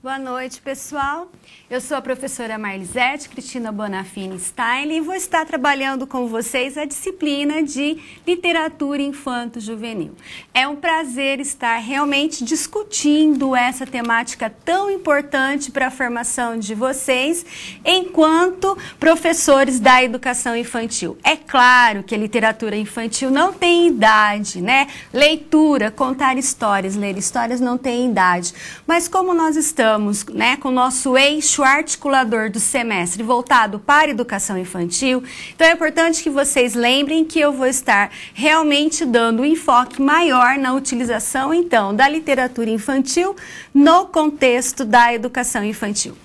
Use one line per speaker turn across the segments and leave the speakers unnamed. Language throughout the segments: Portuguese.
Boa noite, pessoal. Eu sou a professora Marlisete Cristina Bonafini Stein e vou estar trabalhando com vocês a disciplina de Literatura Infanto-Juvenil. É um prazer estar realmente discutindo essa temática tão importante para a formação de vocês enquanto professores da educação infantil. É claro que a literatura infantil não tem idade, né? Leitura, contar histórias, ler histórias não tem idade. Mas como nós estamos, né, com o nosso eixo articulador do semestre voltado para a educação infantil, então é importante que vocês lembrem que eu vou estar realmente dando um enfoque maior na utilização, então, da literatura infantil no contexto da educação infantil.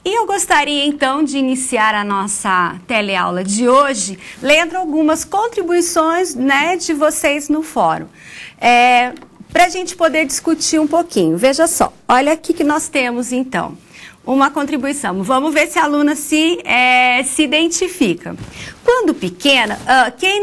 E eu gostaria, então, de iniciar a nossa teleaula de hoje lendo algumas contribuições, né, de vocês no fórum. Para a gente poder discutir um pouquinho. Veja só, olha aqui que nós temos, então, uma contribuição. Vamos ver se a aluna se identifica. Quando pequena, quem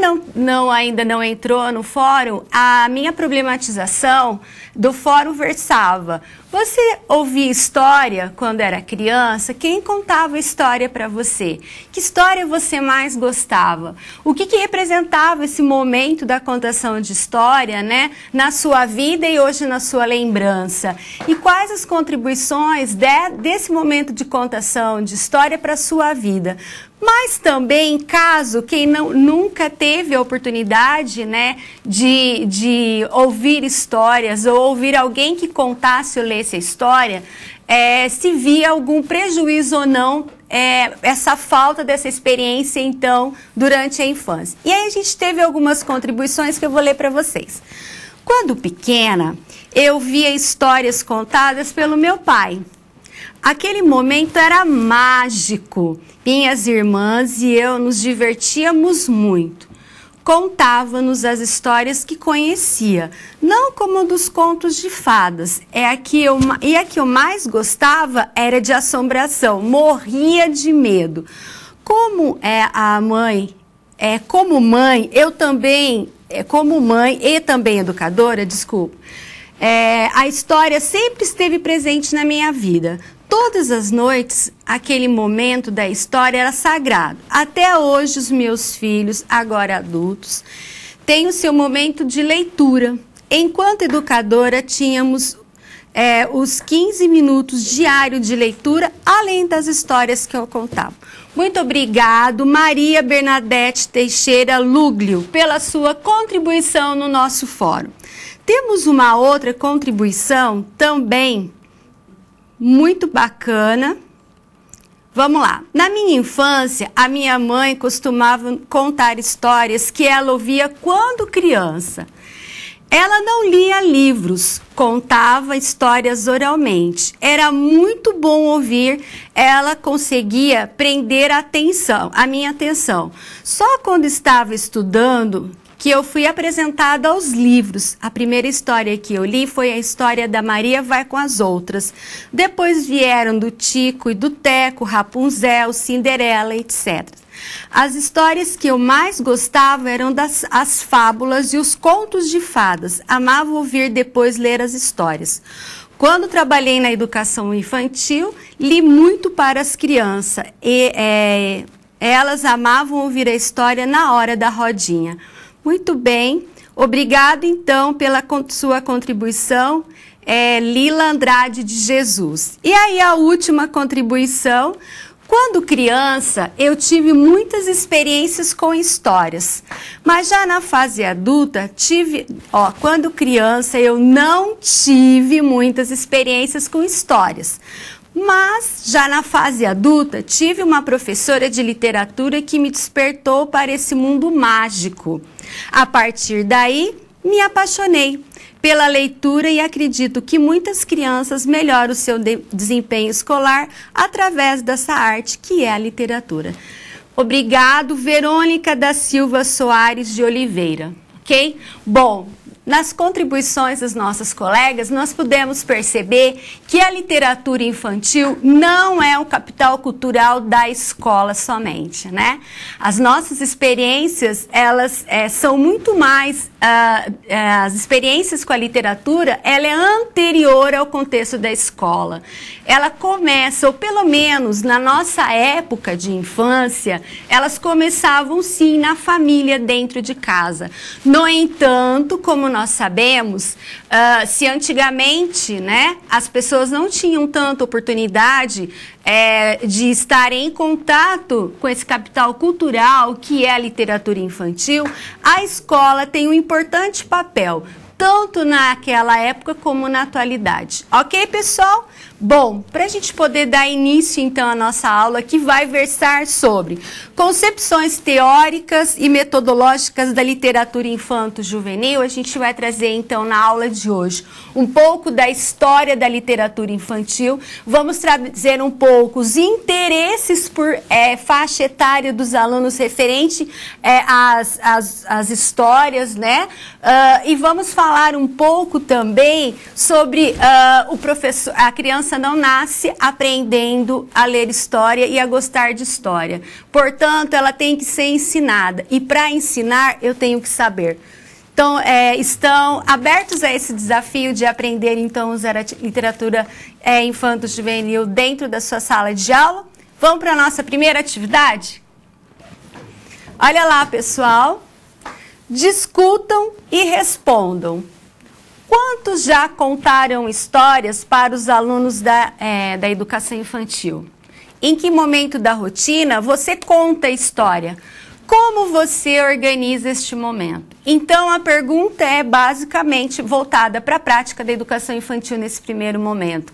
ainda não entrou no fórum, a minha problematização do fórum versava: você ouvia história quando era criança? Quem contava história para você? Que história você mais gostava? O que representava esse momento da contação de história, né, na sua vida e hoje na sua lembrança? E quais as contribuições desse momento de contação de história para a sua vida? Mas também, caso quem nunca teve a oportunidade, né, de ouvir histórias ou ouvir alguém que contasse ou lesse a história, se via algum prejuízo ou não essa falta dessa experiência, então, durante a infância. E aí a gente teve algumas contribuições que eu vou ler para vocês. Quando pequena, eu via histórias contadas pelo meu pai. Aquele momento era mágico. Minhas irmãs e eu nos divertíamos muito. Contava-nos as histórias que conhecia, não como dos contos de fadas. E a que eu mais gostava era de assombração, morria de medo. Como mãe e também educadora, desculpa, a história sempre esteve presente na minha vida. Todas as noites, aquele momento da história era sagrado. Até hoje, os meus filhos, agora adultos, têm o seu momento de leitura. Enquanto educadora, tínhamos os 15 minutos diários de leitura, além das histórias que eu contava. Muito obrigado, Maria Bernadette Teixeira Luglio, pela sua contribuição no nosso fórum. Temos uma outra contribuição também muito bacana. Vamos lá. Na minha infância, a minha mãe costumava contar histórias que ela ouvia quando criança. Ela não lia livros, contava histórias oralmente. Era muito bom ouvir, ela conseguia prender a minha atenção. Só quando estava estudando que eu fui apresentada aos livros. A primeira história que eu li foi a história da Maria Vai com as Outras. Depois vieram do Tico e do Teco, Rapunzel, Cinderela, etc. As histórias que eu mais gostava eram as fábulas e os contos de fadas. Amava ouvir depois ler as histórias. Quando trabalhei na educação infantil, li muito para as crianças. Elas amavam ouvir a história na hora da rodinha. Muito bem, obrigado então pela sua contribuição, Lila Andrade de Jesus. E aí a última contribuição: quando criança eu tive muitas experiências com histórias, mas já na fase adulta quando criança eu não tive muitas experiências com histórias. Mas, já na fase adulta, tive uma professora de literatura que me despertou para esse mundo mágico. A partir daí, me apaixonei pela leitura e acredito que muitas crianças melhoram o seu desempenho escolar através dessa arte que é a literatura. Obrigado, Verônica da Silva Soares de Oliveira. Ok? Bom, nas contribuições dos nossos colegas, nós pudemos perceber que a literatura infantil não é o capital cultural da escola somente, né? As nossas experiências, elas são muito mais, as experiências com a literatura, ela é anterior ao contexto da escola. Ela começa, ou pelo menos na nossa época de infância, elas começavam sim na família, dentro de casa. No entanto, como nós sabemos, se antigamente, né, as pessoas não tinham tanta oportunidade de estar em contato com esse capital cultural que é a literatura infantil, a escola tem um importante papel, tanto naquela época como na atualidade. Ok, pessoal? Bom, para a gente poder dar início, então, à nossa aula, que vai versar sobre concepções teóricas e metodológicas da literatura infanto-juvenil, a gente vai trazer, então, na aula de hoje, um pouco da história da literatura infantil, vamos trazer um pouco os interesses por faixa etária dos alunos referente às histórias, né? E vamos falar um pouco também sobre o professor, a criança não nasce aprendendo a ler história e a gostar de história. Portanto, ela tem que ser ensinada. E para ensinar, eu tenho que saber. Então, estão abertos a esse desafio de aprender, então, usar a literatura infanto-juvenil dentro da sua sala de aula? Vamos para a nossa primeira atividade? Olha lá, pessoal. Discutam e respondam. Quantos já contaram histórias para os alunos da educação infantil? Em que momento da rotina você conta a história? Como você organiza este momento? Então, a pergunta é basicamente voltada para a prática da educação infantil nesse primeiro momento.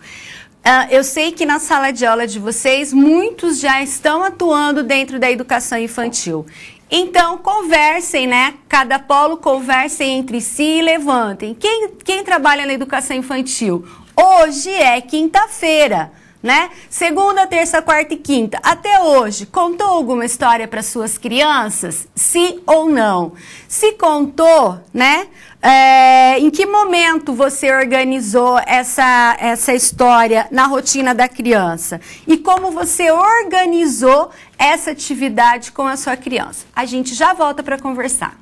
Eu sei que na sala de aula de vocês, muitos já estão atuando dentro da educação infantil. Então, conversem, né? Cada polo conversem entre si e levantem. Quem trabalha na educação infantil? Hoje é quinta-feira, né? Segunda, terça, quarta e quinta. Até hoje, contou alguma história para suas crianças? Sim ou não? Se contou, né? Em que momento você organizou essa história na rotina da criança? E como você organizou essa atividade com a sua criança? A gente já volta para conversar.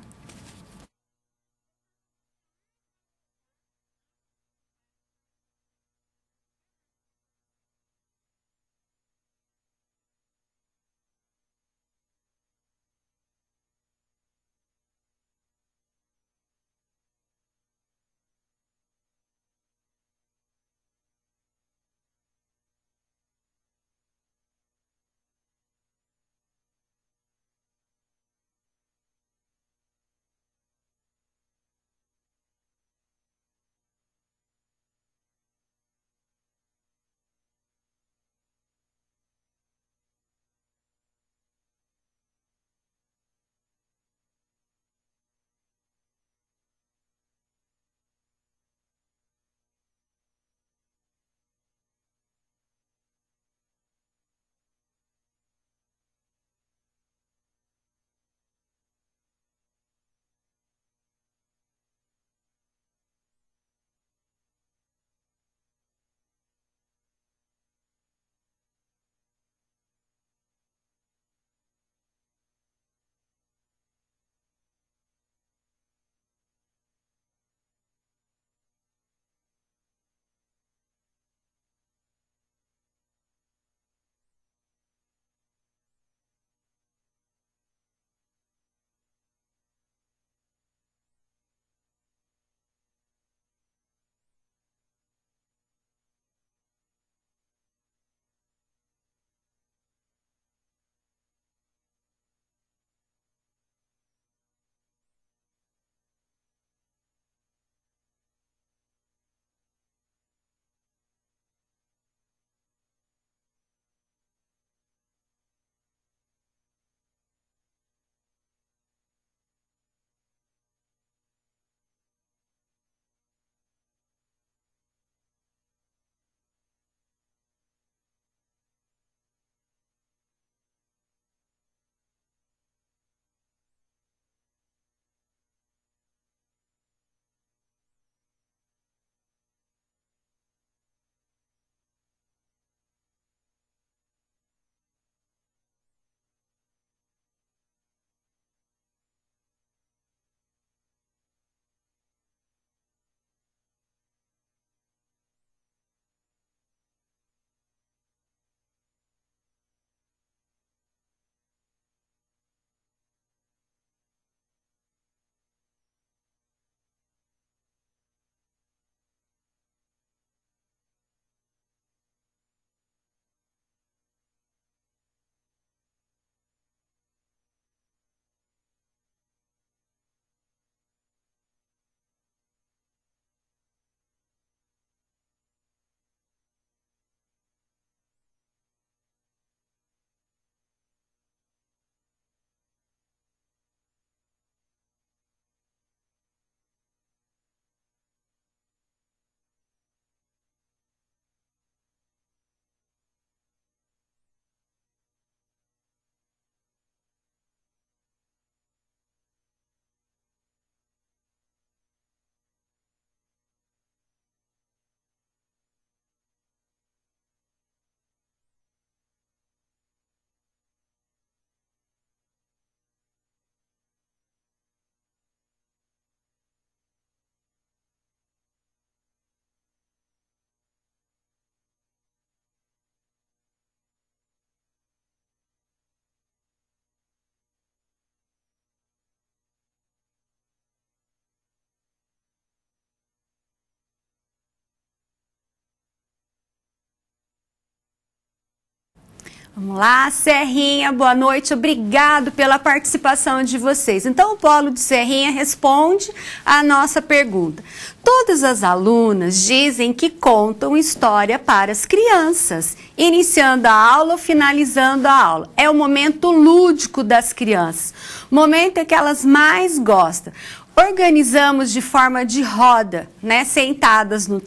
Vamos lá, Serrinha, boa noite, obrigado pela participação de vocês. Então, o Polo de Serrinha responde a nossa pergunta. Todas as alunas dizem que contam história para as crianças, iniciando a aula ou finalizando a aula. É o momento lúdico das crianças, o momento é que elas mais gostam. Organizamos de forma de roda, né, sentadas no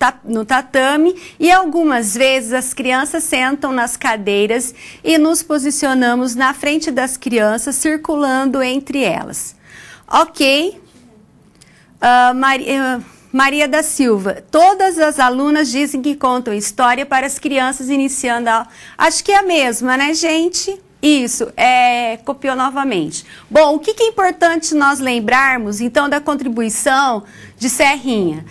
tatame, e algumas vezes as crianças sentam nas cadeiras e nos posicionamos na frente das crianças, circulando entre elas. Ok. Maria da Silva, todas as alunas dizem que contam história para as crianças iniciando a aula. Acho que é a mesma, né, gente? Isso, copiou novamente. Bom, o que é importante nós lembrarmos, então, da contribuição de Serrinha?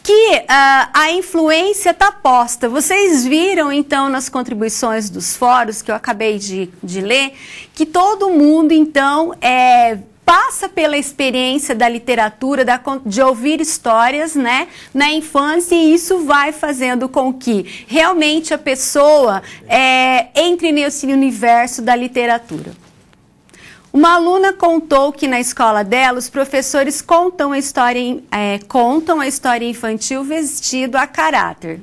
Que a influência está posta. Vocês viram, então, nas contribuições dos fóruns que eu acabei de ler, que todo mundo, então, passa pela experiência da literatura, de ouvir histórias, né, na infância, e isso vai fazendo com que realmente a pessoa entre nesse universo da literatura. Uma aluna contou que na escola dela os professores contam a história infantil vestido a caráter,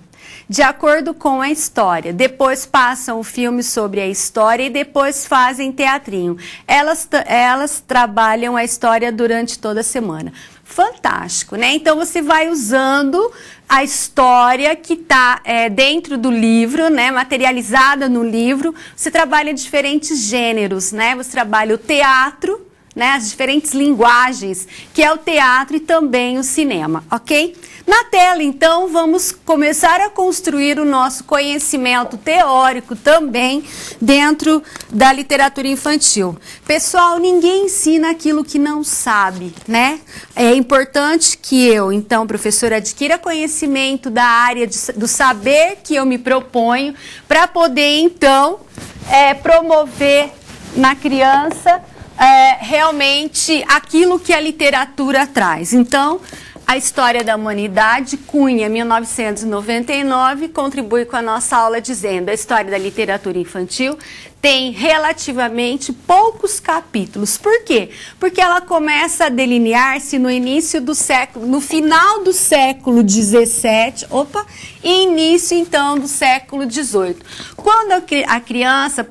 de acordo com a história. Depois passam o filme sobre a história e depois fazem teatrinho. Elas trabalham a história durante toda a semana. Fantástico, né? Então você vai usando a história que está dentro do livro, né? Materializada no livro. Você trabalha diferentes gêneros, né? Você trabalha o teatro, né, as diferentes linguagens, que é o teatro e também o cinema, ok? Na tela, então, vamos começar a construir o nosso conhecimento teórico também dentro da literatura infantil. Pessoal, ninguém ensina aquilo que não sabe, né? É importante que eu, então, professora, adquira conhecimento da área do saber que eu me proponho para poder, então, promover na criança realmente aquilo que a literatura traz. Então, a História da Humanidade, Cunha, 1999, contribui com a nossa aula dizendo: a história da literatura infantil tem relativamente poucos capítulos. Por quê? Porque ela começa a delinear-se no início do século, no final do século XVII, e início então do século XVIII. Quando a criança,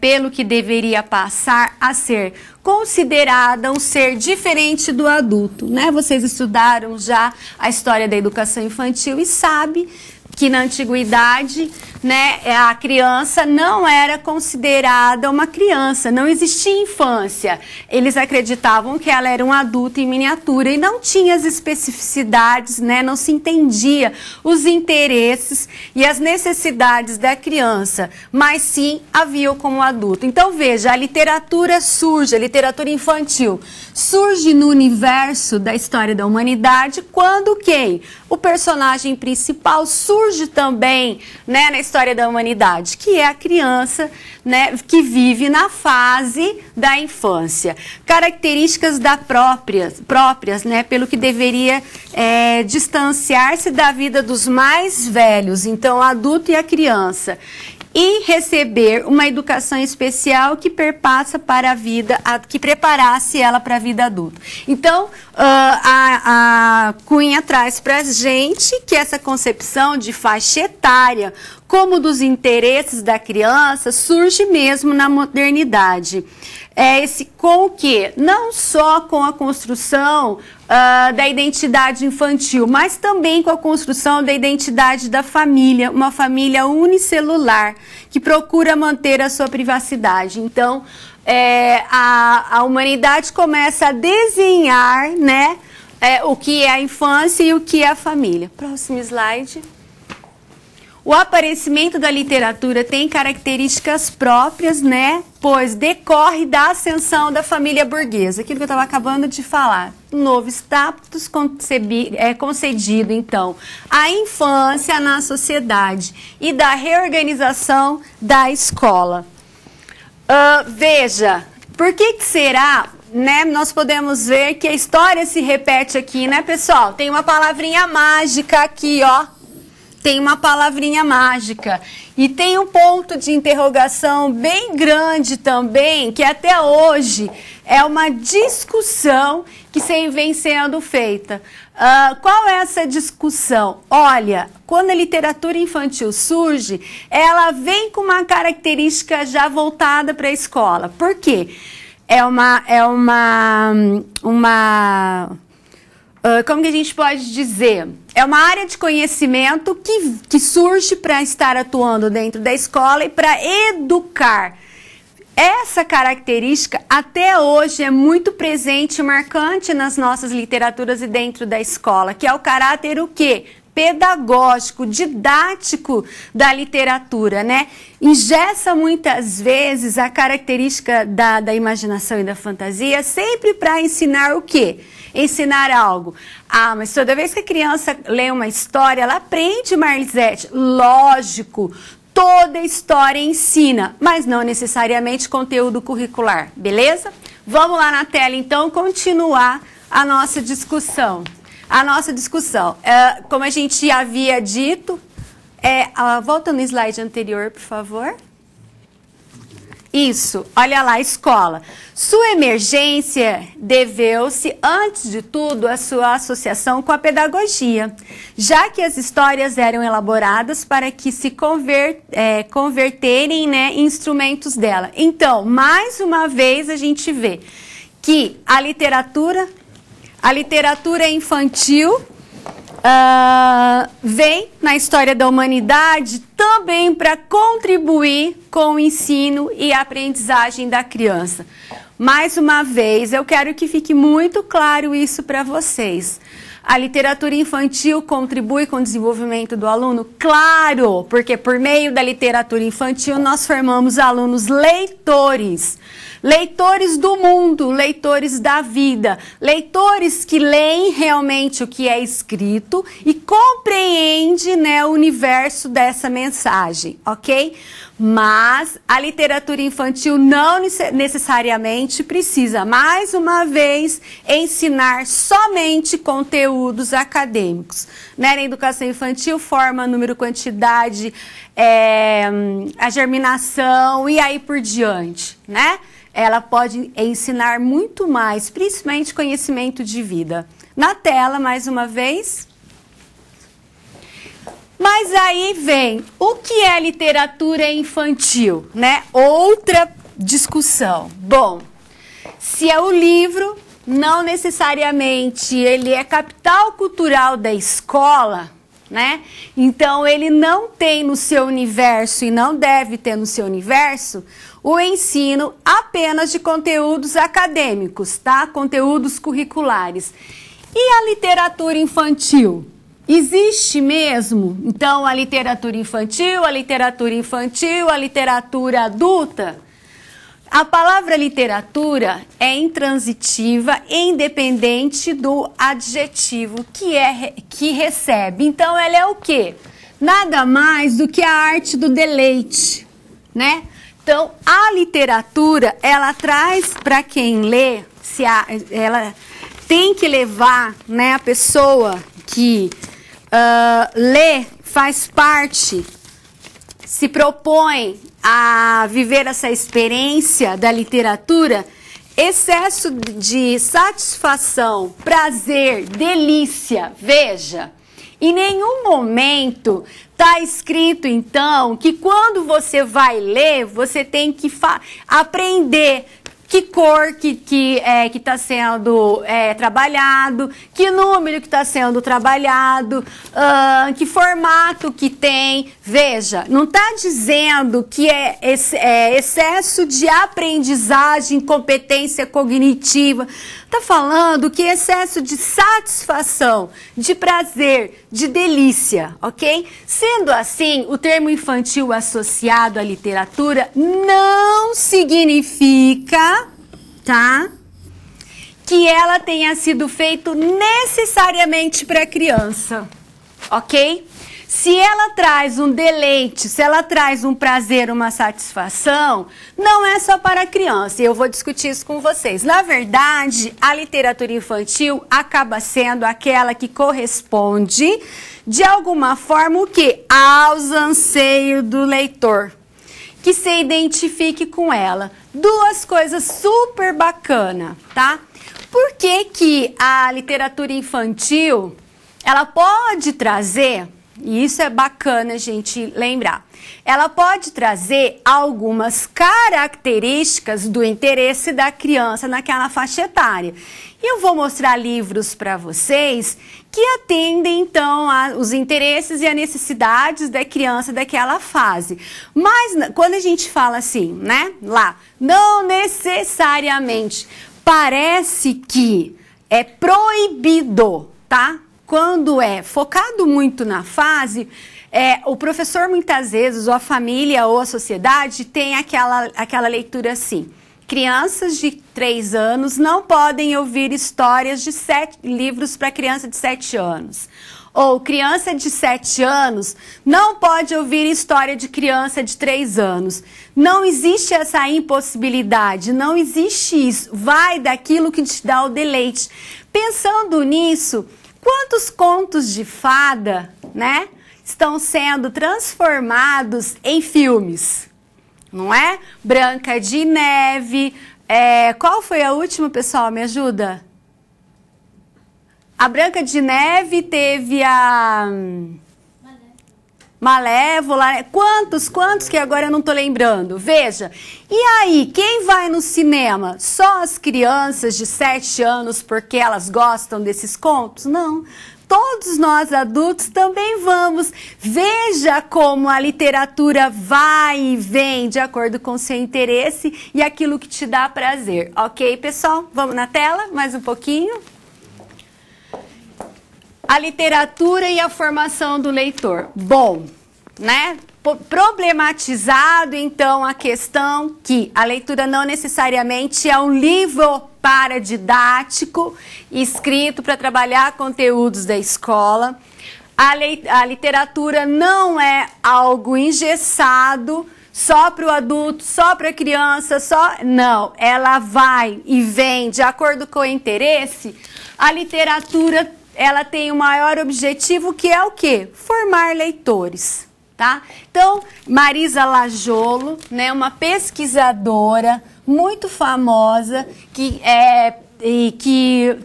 pelo que deveria passar a ser considerada um ser diferente do adulto, né? Vocês estudaram já a história da educação infantil e sabem que na antiguidade, né, a criança não era considerada uma criança, não existia infância. Eles acreditavam que ela era um adulto em miniatura e não tinha as especificidades, né, não se entendia os interesses e as necessidades da criança, mas sim a viam como adulto. Então veja, a literatura surge, a literatura infantil surge no universo da história da humanidade quando quem? O personagem principal surge também, né, na história da humanidade, que é a criança, né, que vive na fase da infância. Características próprias, né, pelo que deveria distanciar-se da vida dos mais velhos, então o adulto e a criança. E receber uma educação especial que perpassa para a vida, que preparasse ela para a vida adulta. Então, a Cunha traz para a gente que essa concepção de faixa etária, como dos interesses da criança, surge mesmo na modernidade. Com o quê? Não só com a construção da identidade infantil, mas também com a construção da identidade da família, uma família unicelular, que procura manter a sua privacidade. Então, a humanidade começa a desenhar, né, o que é a infância e o que é a família. Próximo slide. O aparecimento da literatura tem características próprias, né? Pois decorre da ascensão da família burguesa, aquilo que eu estava acabando de falar. Um novo status concedido, então, à infância na sociedade e da reorganização da escola. Veja, por que será, né? Nós podemos ver que a história se repete aqui, né, pessoal? Tem uma palavrinha mágica aqui, ó. tem uma palavrinha mágica. E tem um ponto de interrogação bem grande também, que até hoje é uma discussão que vem sendo feita. Qual é essa discussão? Olha, quando a literatura infantil surge, ela vem com uma característica já voltada para a escola. Por quê? Como que a gente pode dizer? É uma área de conhecimento que surge para estar atuando dentro da escola e para educar. Essa característica até hoje é muito presente e marcante nas nossas literaturas e dentro da escola, que é o caráter o quê? Pedagógico, didático da literatura, né? Engessa muitas vezes a característica da imaginação e da fantasia sempre para ensinar o quê? Ensinar algo. Mas toda vez que a criança lê uma história, ela aprende, Marlisete. Lógico, toda história ensina, mas não necessariamente conteúdo curricular, beleza? Vamos lá na tela, então, continuar a nossa discussão. Como a gente havia dito, volta no slide anterior, por favor. Isso, olha lá, escola. Sua emergência deveu-se, antes de tudo, à sua associação com a pedagogia, já que as histórias eram elaboradas para que se converterem, né, em instrumentos dela. Então, mais uma vez, a gente vê que a literatura infantil vem na história da humanidade também para contribuir com o ensino e a aprendizagem da criança. Mais uma vez, eu quero que fique muito claro isso para vocês. A literatura infantil contribui com o desenvolvimento do aluno? Claro, porque por meio da literatura infantil nós formamos alunos leitores. Leitores do mundo, leitores da vida, leitores que leem realmente o que é escrito e compreendem, né, o universo dessa mensagem, ok? Mas a literatura infantil não necessariamente precisa, mais uma vez, ensinar somente conteúdos acadêmicos. Né? Na educação infantil, forma, número, quantidade, a germinação e aí por diante, né? Ela pode ensinar muito mais, principalmente conhecimento de vida. Na tela, mais uma vez. Mas aí vem, o que é literatura infantil, né? Outra discussão. Bom, se é o livro, não necessariamente ele é capital cultural da escola, né? Então, ele não tem no seu universo e não deve ter no seu universo o ensino apenas de conteúdos acadêmicos, tá? Conteúdos curriculares. E a literatura infantil? Existe mesmo? Então, a literatura infantil, a literatura adulta? A palavra literatura é intransitiva, independente do adjetivo que recebe. Então, ela é o quê? Nada mais do que a arte do deleite, né? Então, a literatura, ela traz para quem lê, ela tem que levar, né, a pessoa que lê, faz parte, se propõe a viver essa experiência da literatura, excesso de satisfação, prazer, delícia. Veja, em nenhum momento está escrito, então, que quando você vai ler, você tem que aprender que cor que está sendo trabalhado, que número que está sendo trabalhado, que formato que tem. Veja, não está dizendo que é excesso de aprendizagem, competência cognitiva. Está falando que é excesso de satisfação, de prazer, de delícia, ok? Sendo assim, o termo infantil associado à literatura não significa, tá, que ela tenha sido feita necessariamente para criança, ok? Se ela traz um deleite, se ela traz um prazer, uma satisfação, não é só para a criança. E eu vou discutir isso com vocês. Na verdade, a literatura infantil acaba sendo aquela que corresponde, de alguma forma, o quê? Aos anseios do leitor. Que se identifique com ela. Duas coisas super bacanas, tá? Por que que a literatura infantil, ela pode trazer, e isso é bacana a gente lembrar, ela pode trazer algumas características do interesse da criança naquela faixa etária. E eu vou mostrar livros para vocês que atendem, então, os interesses e as necessidades da criança daquela fase. Mas, quando a gente fala assim, né, lá, não necessariamente, parece que é proibido, tá? Quando é focado muito na fase, o professor muitas vezes, ou a família, ou a sociedade, tem aquela leitura assim. Crianças de 3 anos não podem ouvir histórias de livros para criança de 7 anos. Ou criança de 7 anos não pode ouvir história de criança de 3 anos. Não existe essa impossibilidade, não existe isso. Vai daquilo que te dá o deleite. Pensando nisso, quantos contos de fada, né, estão sendo transformados em filmes? Não é? Branca de Neve. Qual foi a última, pessoal? Me ajuda? A Branca de Neve teve a Malévola. Quantos que agora eu não tô lembrando? Veja. E aí, quem vai no cinema? Só as crianças de 7 anos porque elas gostam desses contos? Não. Todos nós adultos também vamos. Veja como a literatura vai e vem de acordo com o seu interesse e aquilo que te dá prazer. Ok, pessoal? Vamos na tela mais um pouquinho. A literatura e a formação do leitor. Bom, né? Problematizado, então, a questão que a leitura não necessariamente é um livro paradidático, escrito para trabalhar conteúdos da escola. A literatura não é algo engessado, só para o adulto, só para a criança, não, ela vai e vem de acordo com o interesse. A literatura, ela tem o maior objetivo, que é o quê? Formar leitores. Tá? Então, Marisa Lajolo, né, uma pesquisadora muito famosa que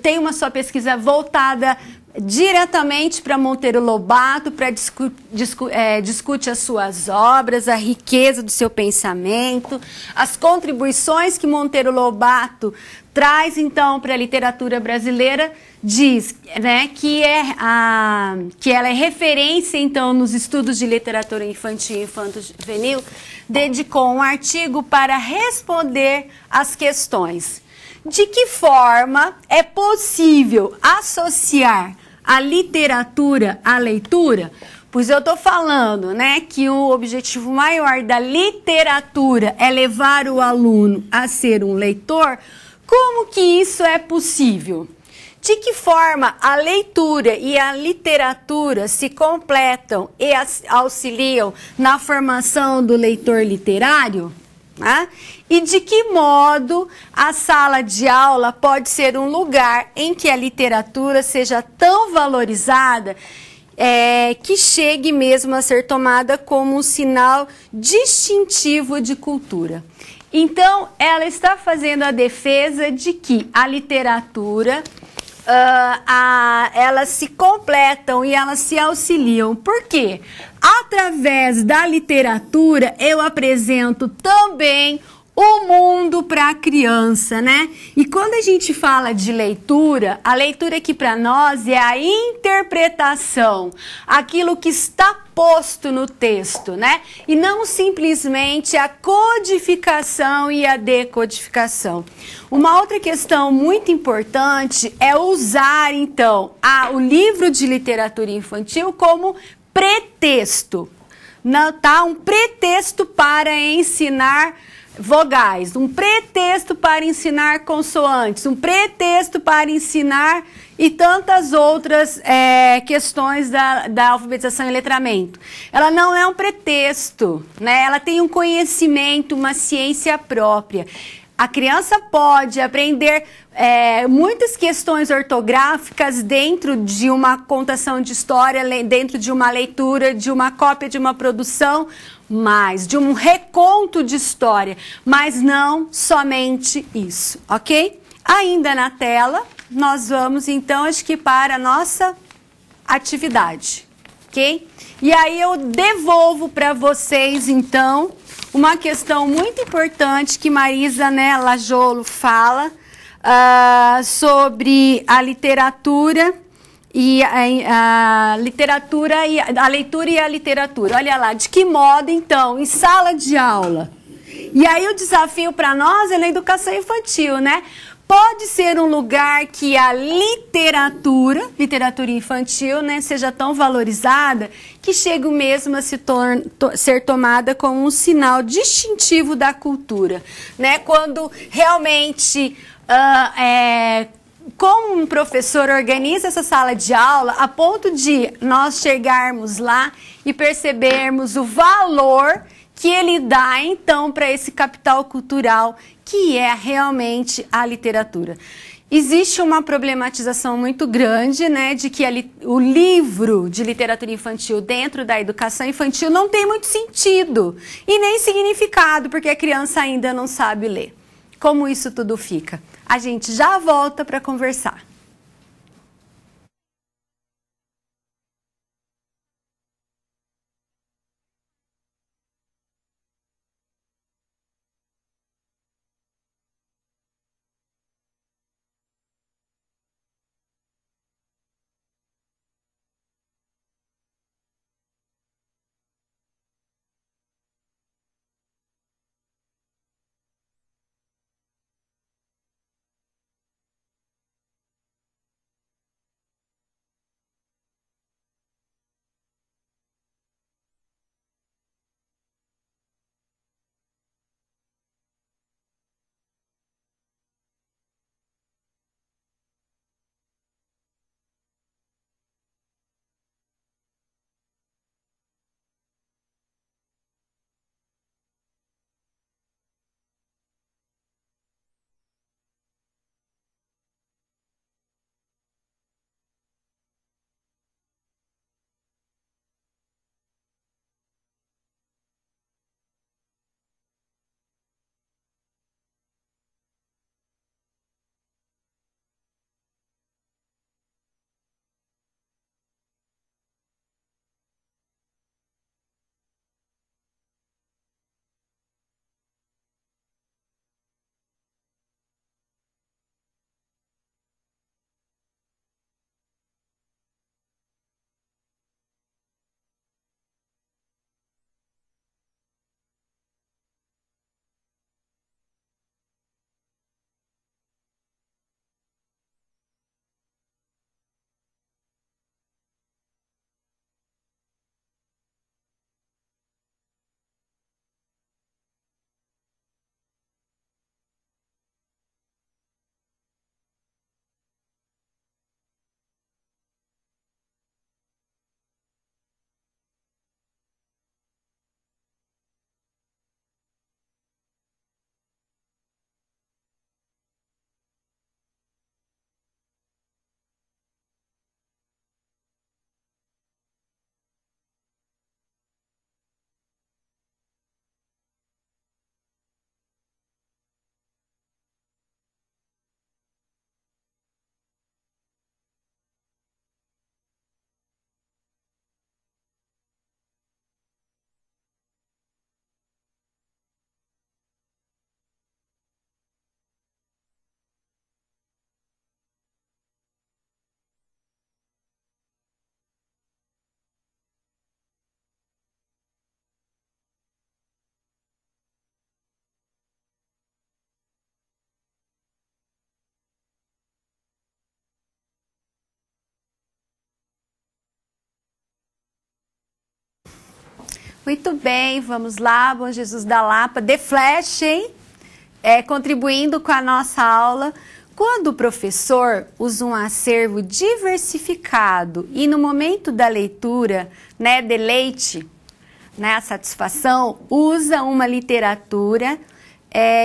tem uma sua pesquisa voltada diretamente para Monteiro Lobato, para discute as suas obras, a riqueza do seu pensamento, as contribuições que Monteiro Lobato traz então para a literatura brasileira. Diz, né, que ela é referência então nos estudos de literatura infantil e infanto-juvenil, dedicou um artigo para responder às questões. De que forma é possível associar a literatura à leitura? Pois eu estou falando, né, que o objetivo maior da literatura é levar o aluno a ser um leitor. Como que isso é possível? De que forma a leitura e a literatura se completam e auxiliam na formação do leitor literário? Né? E de que modo a sala de aula pode ser um lugar em que a literatura seja tão valorizada que chegue mesmo a ser tomada como um sinal distintivo de cultura. Então, ela está fazendo a defesa de que a literatura, elas se completam e elas se auxiliam. Por quê? Através da literatura, eu apresento também o mundo para a criança, né? E quando a gente fala de leitura, a leitura aqui para nós é a interpretação, aquilo que está posto no texto, né? E não simplesmente a codificação e a decodificação. Uma outra questão muito importante é usar, então, o livro de literatura infantil como pretexto. Não, tá? Um pretexto para ensinar vogais, um pretexto para ensinar consoantes, um pretexto para ensinar e tantas outras questões da alfabetização e letramento. Ela não é um pretexto, né? Ela tem um conhecimento, uma ciência própria. A criança pode aprender muitas questões ortográficas dentro de uma contação de história, dentro de uma leitura, de uma cópia de uma produção, mas de um reconto de história, mas não somente isso, ok? Ainda na tela, nós vamos então, acho que para a nossa atividade, ok? E aí eu devolvo para vocês então uma questão muito importante que Marisa, né, Lajolo fala sobre a literatura e a literatura e a leitura e a literatura. Olha lá, de que modo então, em sala de aula? E aí o desafio para nós é na educação infantil, né? Pode ser um lugar que a literatura infantil, né, seja tão valorizada que chegue mesmo a ser tomada como um sinal distintivo da cultura, né? Quando realmente como um professor organiza essa sala de aula a ponto de nós chegarmos lá e percebermos o valor que ele dá, então, para esse capital cultural que é realmente a literatura. Existe uma problematização muito grande, né, de que o livro de literatura infantil dentro da educação infantil não tem muito sentido e nem significado, porque a criança ainda não sabe ler. Como isso tudo fica? A gente já volta para conversar. Muito bem, vamos lá, Bom Jesus da Lapa, The Flash, hein? Contribuindo com a nossa aula. Quando o professor usa um acervo diversificado e no momento da leitura, né, deleite, né, a satisfação, usa uma literatura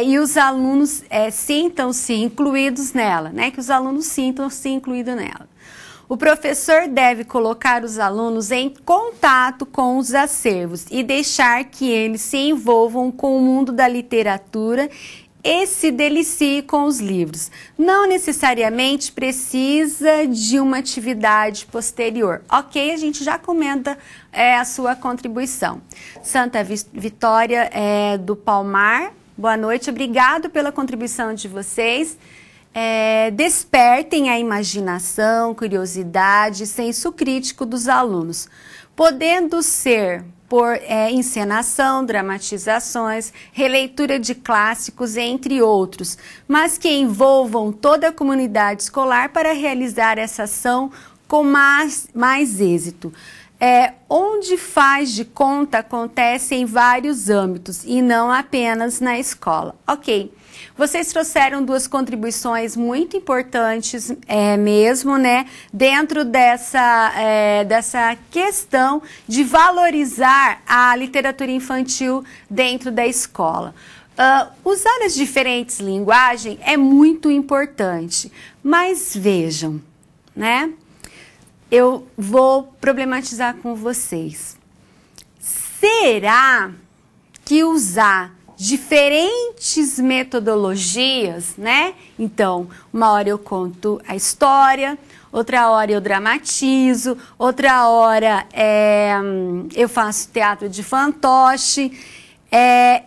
e os alunos sintam-se incluídos nela, né, que os alunos sintam-se incluídos nela. O professor deve colocar os alunos em contato com os acervos e deixar que eles se envolvam com o mundo da literatura e se deliciem com os livros. Não necessariamente precisa de uma atividade posterior. Ok, a gente já comenta a sua contribuição. Santa Vitória do Palmar, boa noite, obrigado pela contribuição de vocês. Despertem a imaginação, curiosidade, senso crítico dos alunos, podendo ser por encenação, dramatizações, releitura de clássicos, entre outros, mas que envolvam toda a comunidade escolar para realizar essa ação com mais êxito. Onde faz de conta acontece em vários âmbitos e não apenas na escola. Ok. Vocês trouxeram duas contribuições muito importantes mesmo, né? Dentro dessa questão de valorizar a literatura infantil dentro da escola. Usar as diferentes linguagens é muito importante, mas vejam, né? Eu vou problematizar com vocês. Será que usar diferentes metodologias, né? Então, uma hora eu conto a história, outra hora eu dramatizo, outra hora eu faço teatro de fantoche,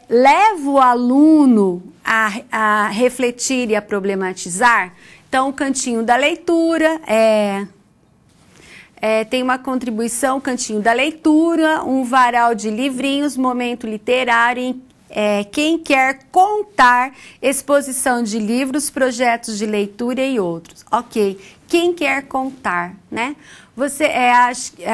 levo o aluno a refletir e a problematizar. Então, o cantinho da leitura tem uma contribuição, cantinho da leitura, um varal de livrinhos, momento literário, quem quer contar, exposição de livros, projetos de leitura e outros. Ok, quem quer contar, né?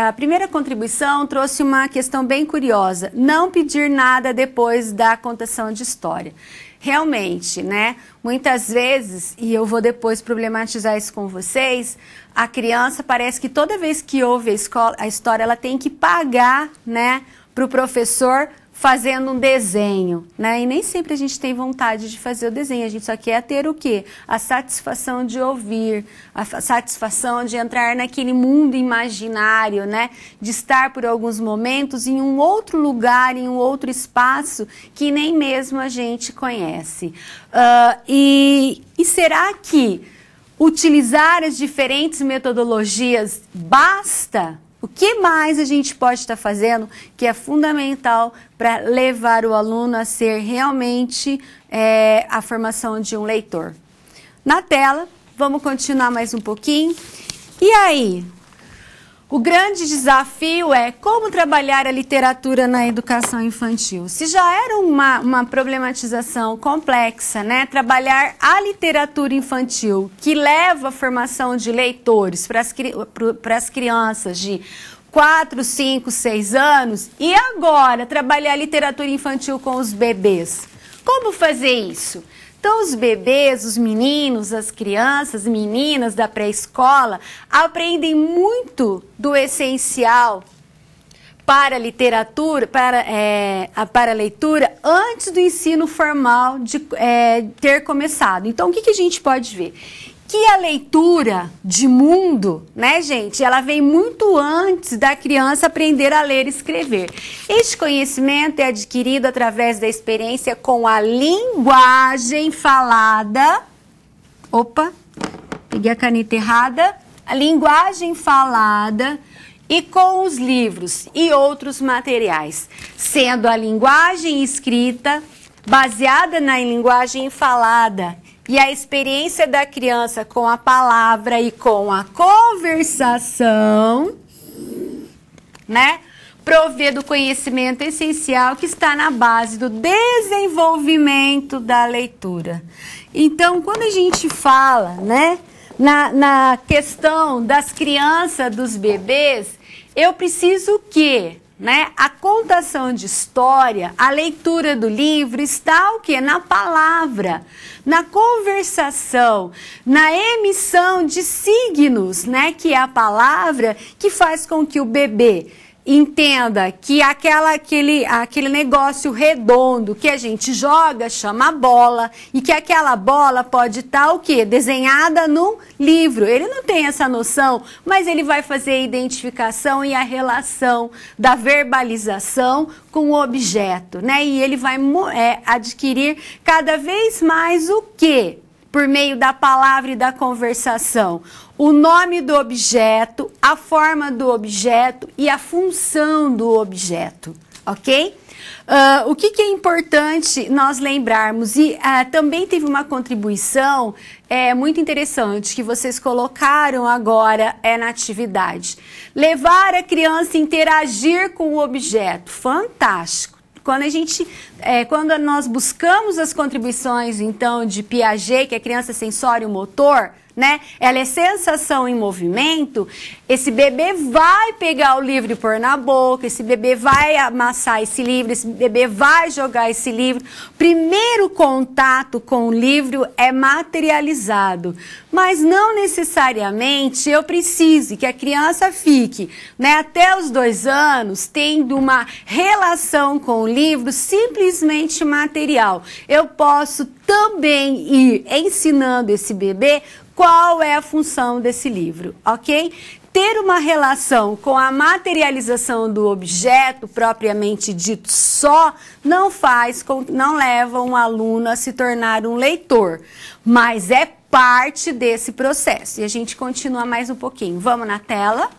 A primeira contribuição trouxe uma questão bem curiosa, não pedir nada depois da contação de história. Realmente, né? Muitas vezes, e eu vou depois problematizar isso com vocês, a criança parece que toda vez que ouve a história, ela tem que pagar, né, para o professor fazendo um desenho, né? E nem sempre a gente tem vontade de fazer o desenho, a gente só quer ter o quê? A satisfação de ouvir, a satisfação de entrar naquele mundo imaginário, né? De estar por alguns momentos em um outro lugar, em um outro espaço que nem mesmo a gente conhece. E será que utilizar as diferentes metodologias basta? O que mais a gente pode estar fazendo que é fundamental para levar o aluno a ser realmente a formação de um leitor? Na tela, vamos continuar mais um pouquinho. E aí, o grande desafio é como trabalhar a literatura na educação infantil. Se já era uma problematização complexa, né? Trabalhar a literatura infantil, que leva a formação de leitores para as crianças de 4, 5, 6 anos, e agora trabalhar a literatura infantil com os bebês. Como fazer isso? Então, os bebês, os meninos, as crianças, meninas da pré-escola aprendem muito do essencial para a literatura, para a leitura, antes do ensino formal de ter começado. Então, o que a gente pode ver? Que a leitura de mundo, né, gente, ela vem muito antes da criança aprender a ler e escrever. Este conhecimento é adquirido através da experiência com a linguagem falada. Opa, peguei a caneta errada. A linguagem falada e com os livros e outros materiais, sendo a linguagem escrita baseada na linguagem falada. E a experiência da criança com a palavra e com a conversação, né, provê do conhecimento essencial que está na base do desenvolvimento da leitura. Então, quando a gente fala, né, na questão das crianças, dos bebês, eu preciso que né? A contação de história, a leitura do livro está o quê? Na palavra, na conversação, na emissão de signos, né? Que é a palavra que faz com que o bebê entenda que aquele negócio redondo que a gente joga chama bola e que aquela bola pode estar o quê? Desenhada no livro. Ele não tem essa noção, mas ele vai fazer a identificação e a relação da verbalização com o objeto, né? E ele vai adquirir cada vez mais o quê? Por meio da palavra e da conversação. O nome do objeto, a forma do objeto e a função do objeto, ok? O que é importante nós lembrarmos, e também teve uma contribuição muito interessante que vocês colocaram agora na atividade. Levar a criança a interagir com o objeto, fantástico. Quando nós buscamos as contribuições, então, de Piaget, que é criança sensório-motor, né? Ela é sensação em movimento. Esse bebê vai pegar o livro e pôr na boca, esse bebê vai amassar esse livro, esse bebê vai jogar esse livro. Primeiro contato com o livro é materializado, mas não necessariamente eu preciso que a criança fique, né, até os 2 anos tendo uma relação com o livro simplesmente material. Eu posso também ir ensinando esse bebê qual é a função desse livro, ok? Ter uma relação com a materialização do objeto propriamente dito só não leva um aluno a se tornar um leitor, mas é parte desse processo. E a gente continua mais um pouquinho. Vamos na tela.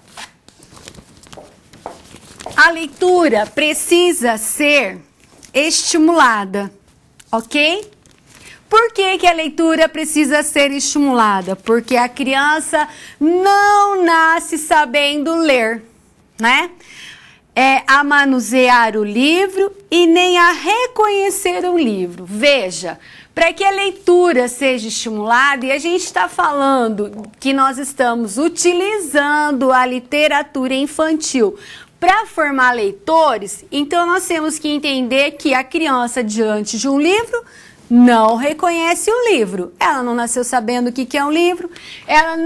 A leitura precisa ser estimulada, ok? Por que a leitura precisa ser estimulada? Porque a criança não nasce sabendo ler, né? A manusear o livro e nem a reconhecer um livro. Veja, para que a leitura seja estimulada, e a gente está falando que nós estamos utilizando a literatura infantil para formar leitores, então nós temos que entender que a criança, diante de um livro, não reconhece o livro. Ela não nasceu sabendo o que é um livro, ela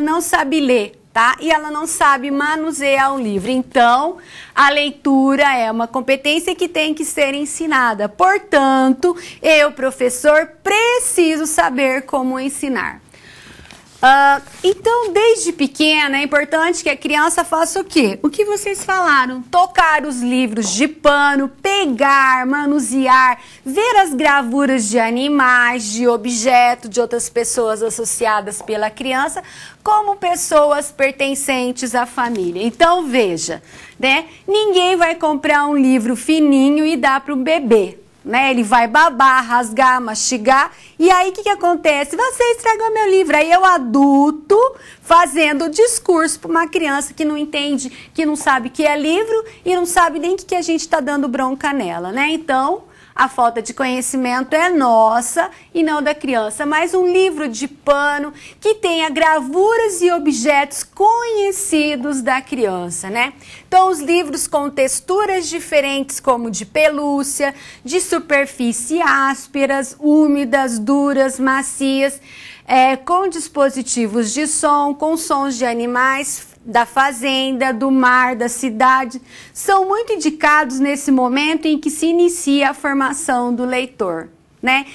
não sabe ler, tá? E ela não sabe manusear um livro. Então, a leitura é uma competência que tem que ser ensinada. Portanto, eu, professor, preciso saber como ensinar. Então, desde pequena, é importante que a criança faça o quê? O que vocês falaram? Tocar os livros de pano, pegar, manusear, ver as gravuras de animais, de objetos, de outras pessoas associadas pela criança, como pessoas pertencentes à família. Então, veja, né? Ninguém vai comprar um livro fininho e dar para um bebê. Né? Ele vai babar, rasgar, mastigar, e aí o que acontece? Você estragou meu livro. Aí eu, adulto, fazendo discurso para uma criança que não entende, que não sabe o que é livro e não sabe nem o que a gente está dando bronca nela, né? Então, a falta de conhecimento é nossa e não da criança, mas um livro de pano que tenha gravuras e objetos conhecidos da criança, né? Então, os livros com texturas diferentes, como de pelúcia, de superfície ásperas, úmidas, duras, macias, com dispositivos de som, com sons de animais, da fazenda, do mar, da cidade, são muito indicados nesse momento em que se inicia a formação do leitor, né?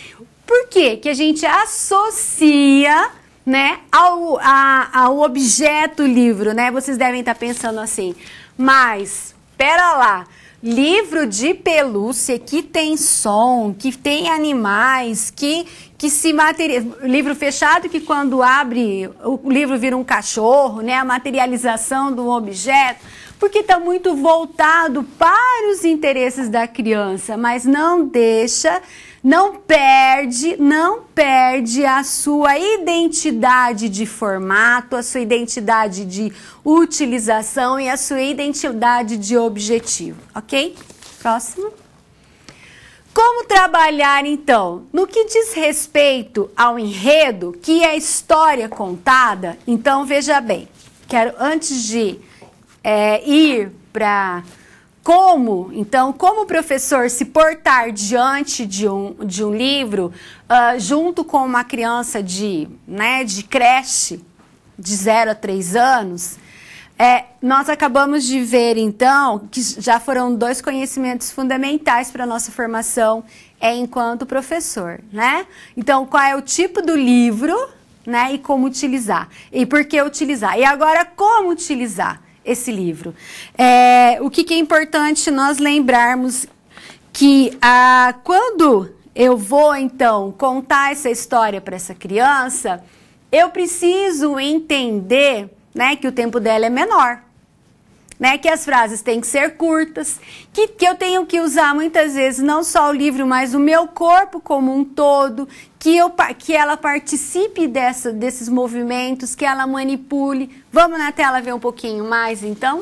Por quê? Que a gente associa, né, ao objeto livro, né? Vocês devem estar pensando assim, mas, pera lá, livro de pelúcia que tem som, que tem animais, que se materializa, livro fechado que quando abre o livro vira um cachorro, né? A materialização do objeto, porque está muito voltado para os interesses da criança, mas não perde a sua identidade de formato, a sua identidade de utilização e a sua identidade de objetivo, ok? Próximo. Como trabalhar, então? No que diz respeito ao enredo, que é a história contada, então veja bem, quero antes de ir para como o professor se portar diante de um livro, junto com uma criança de creche, de 0 a 3 anos, nós acabamos de ver, então, que já foram 2 conhecimentos fundamentais para a nossa formação enquanto professor, né? Então, qual é o tipo do livro, né? E como utilizar. E por que utilizar. E agora, como utilizar esse livro? O que é importante nós lembrarmos que quando eu vou, então, contar essa história para essa criança, eu preciso entender, né, que o tempo dela é menor, né, que as frases têm que ser curtas, que eu tenho que usar muitas vezes não só o livro, mas o meu corpo como um todo, que ela participe desses movimentos, que ela manipule. Vamos na tela ver um pouquinho mais, então?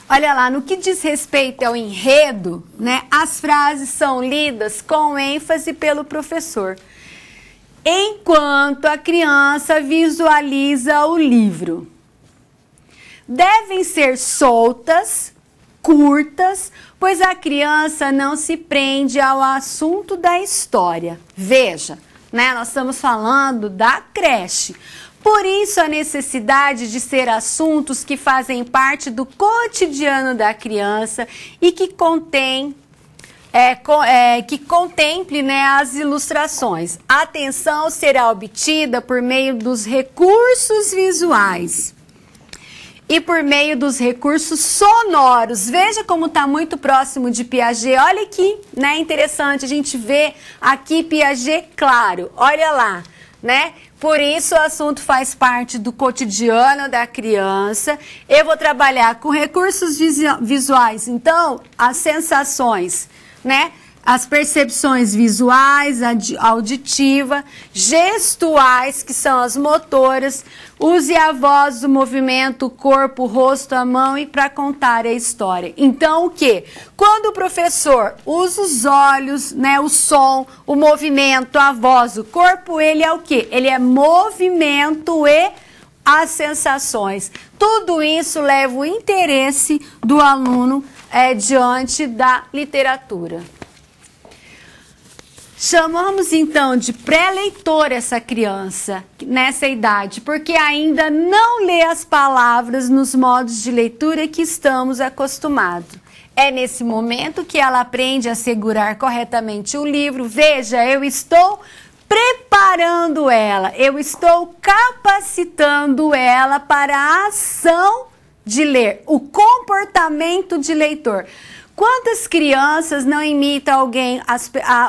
Olha lá, no que diz respeito ao enredo, né, as frases são lidas com ênfase pelo professor, enquanto a criança visualiza o livro. Devem ser soltas, curtas, pois a criança não se prende ao assunto da história. Veja, né, nós estamos falando da creche. Por isso a necessidade de ser assuntos que fazem parte do cotidiano da criança e que contemple, né, as ilustrações. A atenção será obtida por meio dos recursos visuais e por meio dos recursos sonoros. Veja como está muito próximo de Piaget. Olha aqui, né, interessante a gente vê aqui Piaget claro. Olha lá, né? Por isso o assunto faz parte do cotidiano da criança. Eu vou trabalhar com recursos visuais, então, as sensações, né? As percepções visuais, auditiva, gestuais, que são as motoras, use a voz, o movimento, o corpo, o rosto, a mão e para contar a história. Então, o quê? Quando o professor usa os olhos, né, o som, o movimento, a voz, o corpo, ele é o quê? Ele é movimento e as sensações. Tudo isso leva o interesse do aluno diante da literatura. Chamamos então de pré-leitor essa criança nessa idade, porque ainda não lê as palavras nos modos de leitura que estamos acostumados. É nesse momento que ela aprende a segurar corretamente o livro. Veja, eu estou preparando ela, eu estou capacitando ela para a ação de ler, o comportamento de leitor. Quantas crianças não imitam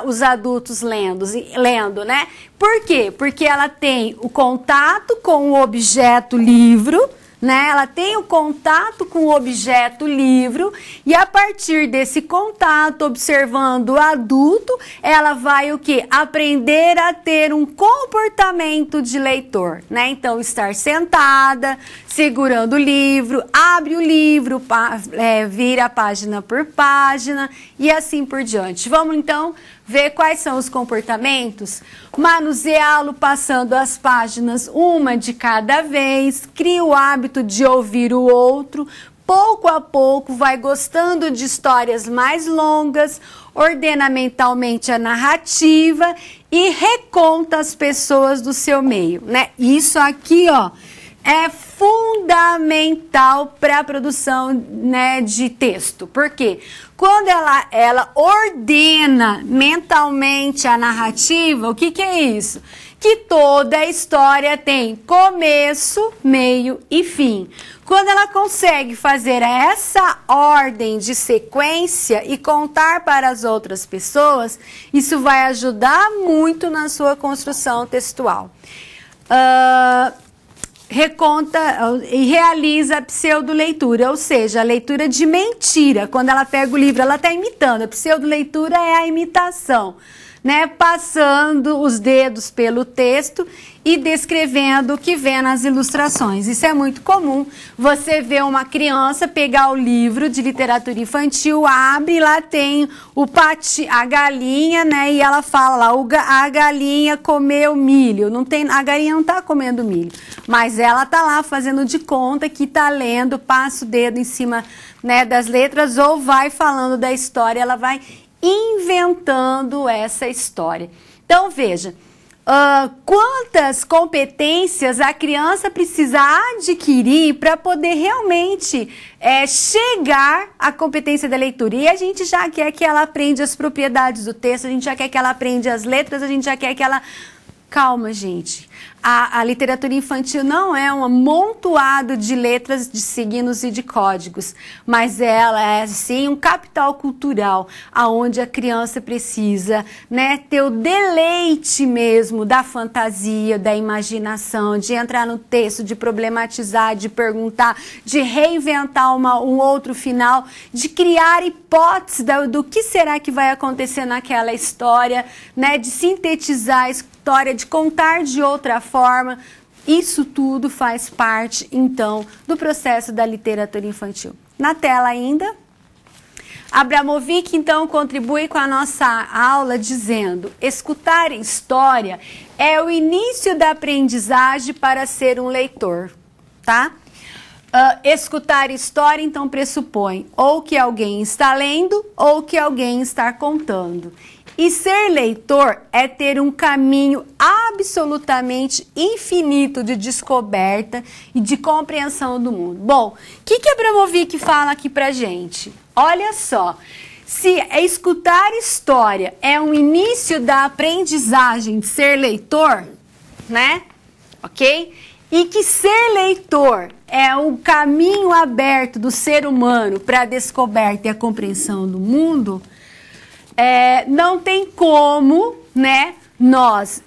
os adultos lendo, né? Por quê? Porque ela tem o contato com o objeto livro, né? Ela tem o contato com o objeto livro e a partir desse contato, observando o adulto, ela vai o quê? Aprender a ter um comportamento de leitor, né? Então, estar sentada, segurando o livro, abre o livro, vira página por página e assim por diante. Vamos então ver quais são os comportamentos? Manuseá-lo passando as páginas uma de cada vez, cria o hábito de ouvir o outro, pouco a pouco vai gostando de histórias mais longas, ordena mentalmente a narrativa e reconta as pessoas do seu meio, né? Isso aqui, ó, é fundamental para a produção, né, de texto. Por quê? Quando ela ordena mentalmente a narrativa, o que é isso? Que toda história tem começo, meio e fim. Quando ela consegue fazer essa ordem de sequência e contar para as outras pessoas, isso vai ajudar muito na sua construção textual. Reconta e realiza a pseudo-leitura, ou seja, a leitura de mentira. Quando ela pega o livro, ela está imitando. A pseudo-leitura é a imitação, né, passando os dedos pelo texto e descrevendo o que vê nas ilustrações. Isso é muito comum. Você vê uma criança pegar o livro de literatura infantil, abre e lá tem a galinha, né? E ela fala lá, a galinha comeu milho. A galinha não está comendo milho, mas ela está lá fazendo de conta que está lendo, passa o dedo em cima, né, das letras ou vai falando da história, ela vai inventando essa história. Então, veja. Quantas competências a criança precisa adquirir para poder realmente chegar à competência da leitura. E a gente já quer que ela aprenda as propriedades do texto, a gente já quer que ela aprenda as letras, a gente já quer que ela... Calma, gente. A literatura infantil não é um amontoado de letras, de signos e de códigos, mas ela é, sim, um capital cultural, aonde a criança precisa, né, ter o deleite mesmo da fantasia, da imaginação, de entrar no texto, de problematizar, de perguntar, de reinventar um outro final, de criar hipóteses do que será que vai acontecer naquela história, né, de sintetizar a história, de contar de outra forma. Isso tudo faz parte, então, do processo da literatura infantil. Na tela ainda, Abramovic, então, contribui com a nossa aula dizendo: escutar história é o início da aprendizagem para ser um leitor, tá? Escutar história, então, pressupõe ou que alguém está lendo ou que alguém está contando. E ser leitor é ter um caminho absolutamente infinito de descoberta e de compreensão do mundo. Bom, o que Abramovic fala aqui pra gente? Olha só, se escutar história é um início da aprendizagem de ser leitor, né? Ok? E que ser leitor é um caminho aberto do ser humano para a descoberta e a compreensão do mundo, não tem como, né, nós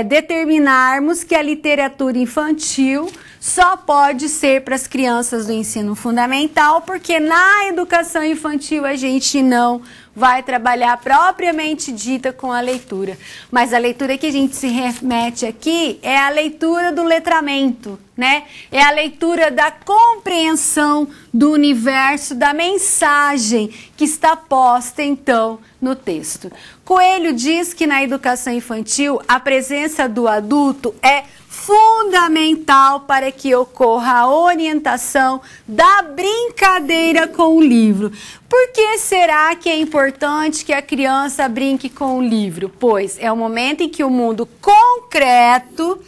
determinarmos que a literatura infantil só pode ser para as crianças do ensino fundamental, porque na educação infantil a gente não vai trabalhar propriamente dita com a leitura. Mas a leitura que a gente se remete aqui é a leitura do letramento, né? É a leitura da compreensão do universo, da mensagem que está posta, então, no texto. Coelho diz que na educação infantil a presença do adulto é fundamental para que ocorra a orientação da brincadeira com o livro. Por que será que é importante que a criança brinque com o livro? Pois é o momento em que o mundo concreto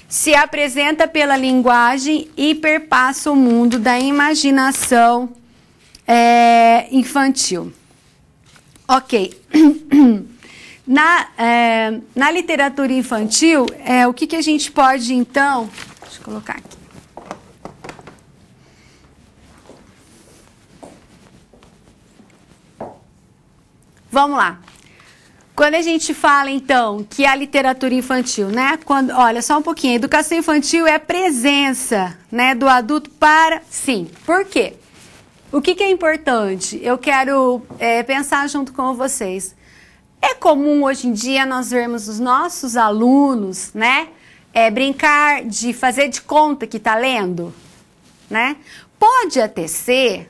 se apresenta pela linguagem e perpassa o mundo da imaginação infantil. Ok. Na literatura infantil, o que a gente pode, então... Deixa eu colocar aqui. Vamos lá. Quando a gente fala, então, que a literatura infantil, né? Olha, só um pouquinho. A educação infantil é a presença, né, do adulto para... Sim. Por quê? O que é importante? Eu quero pensar junto com vocês. É comum hoje em dia nós vermos os nossos alunos, né, brincar de fazer de conta que está lendo, né? Pode até ser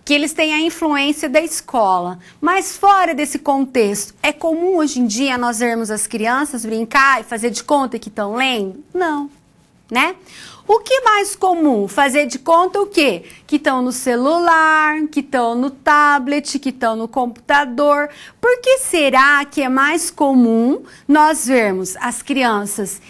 que eles têm a influência da escola, mas fora desse contexto, é comum hoje em dia nós vermos as crianças brincar e fazer de conta que estão lendo? Não, né? O que é mais comum? Fazer de conta o quê? Que estão no celular, que estão no tablet, que estão no computador. Por que será que é mais comum nós vermos as crianças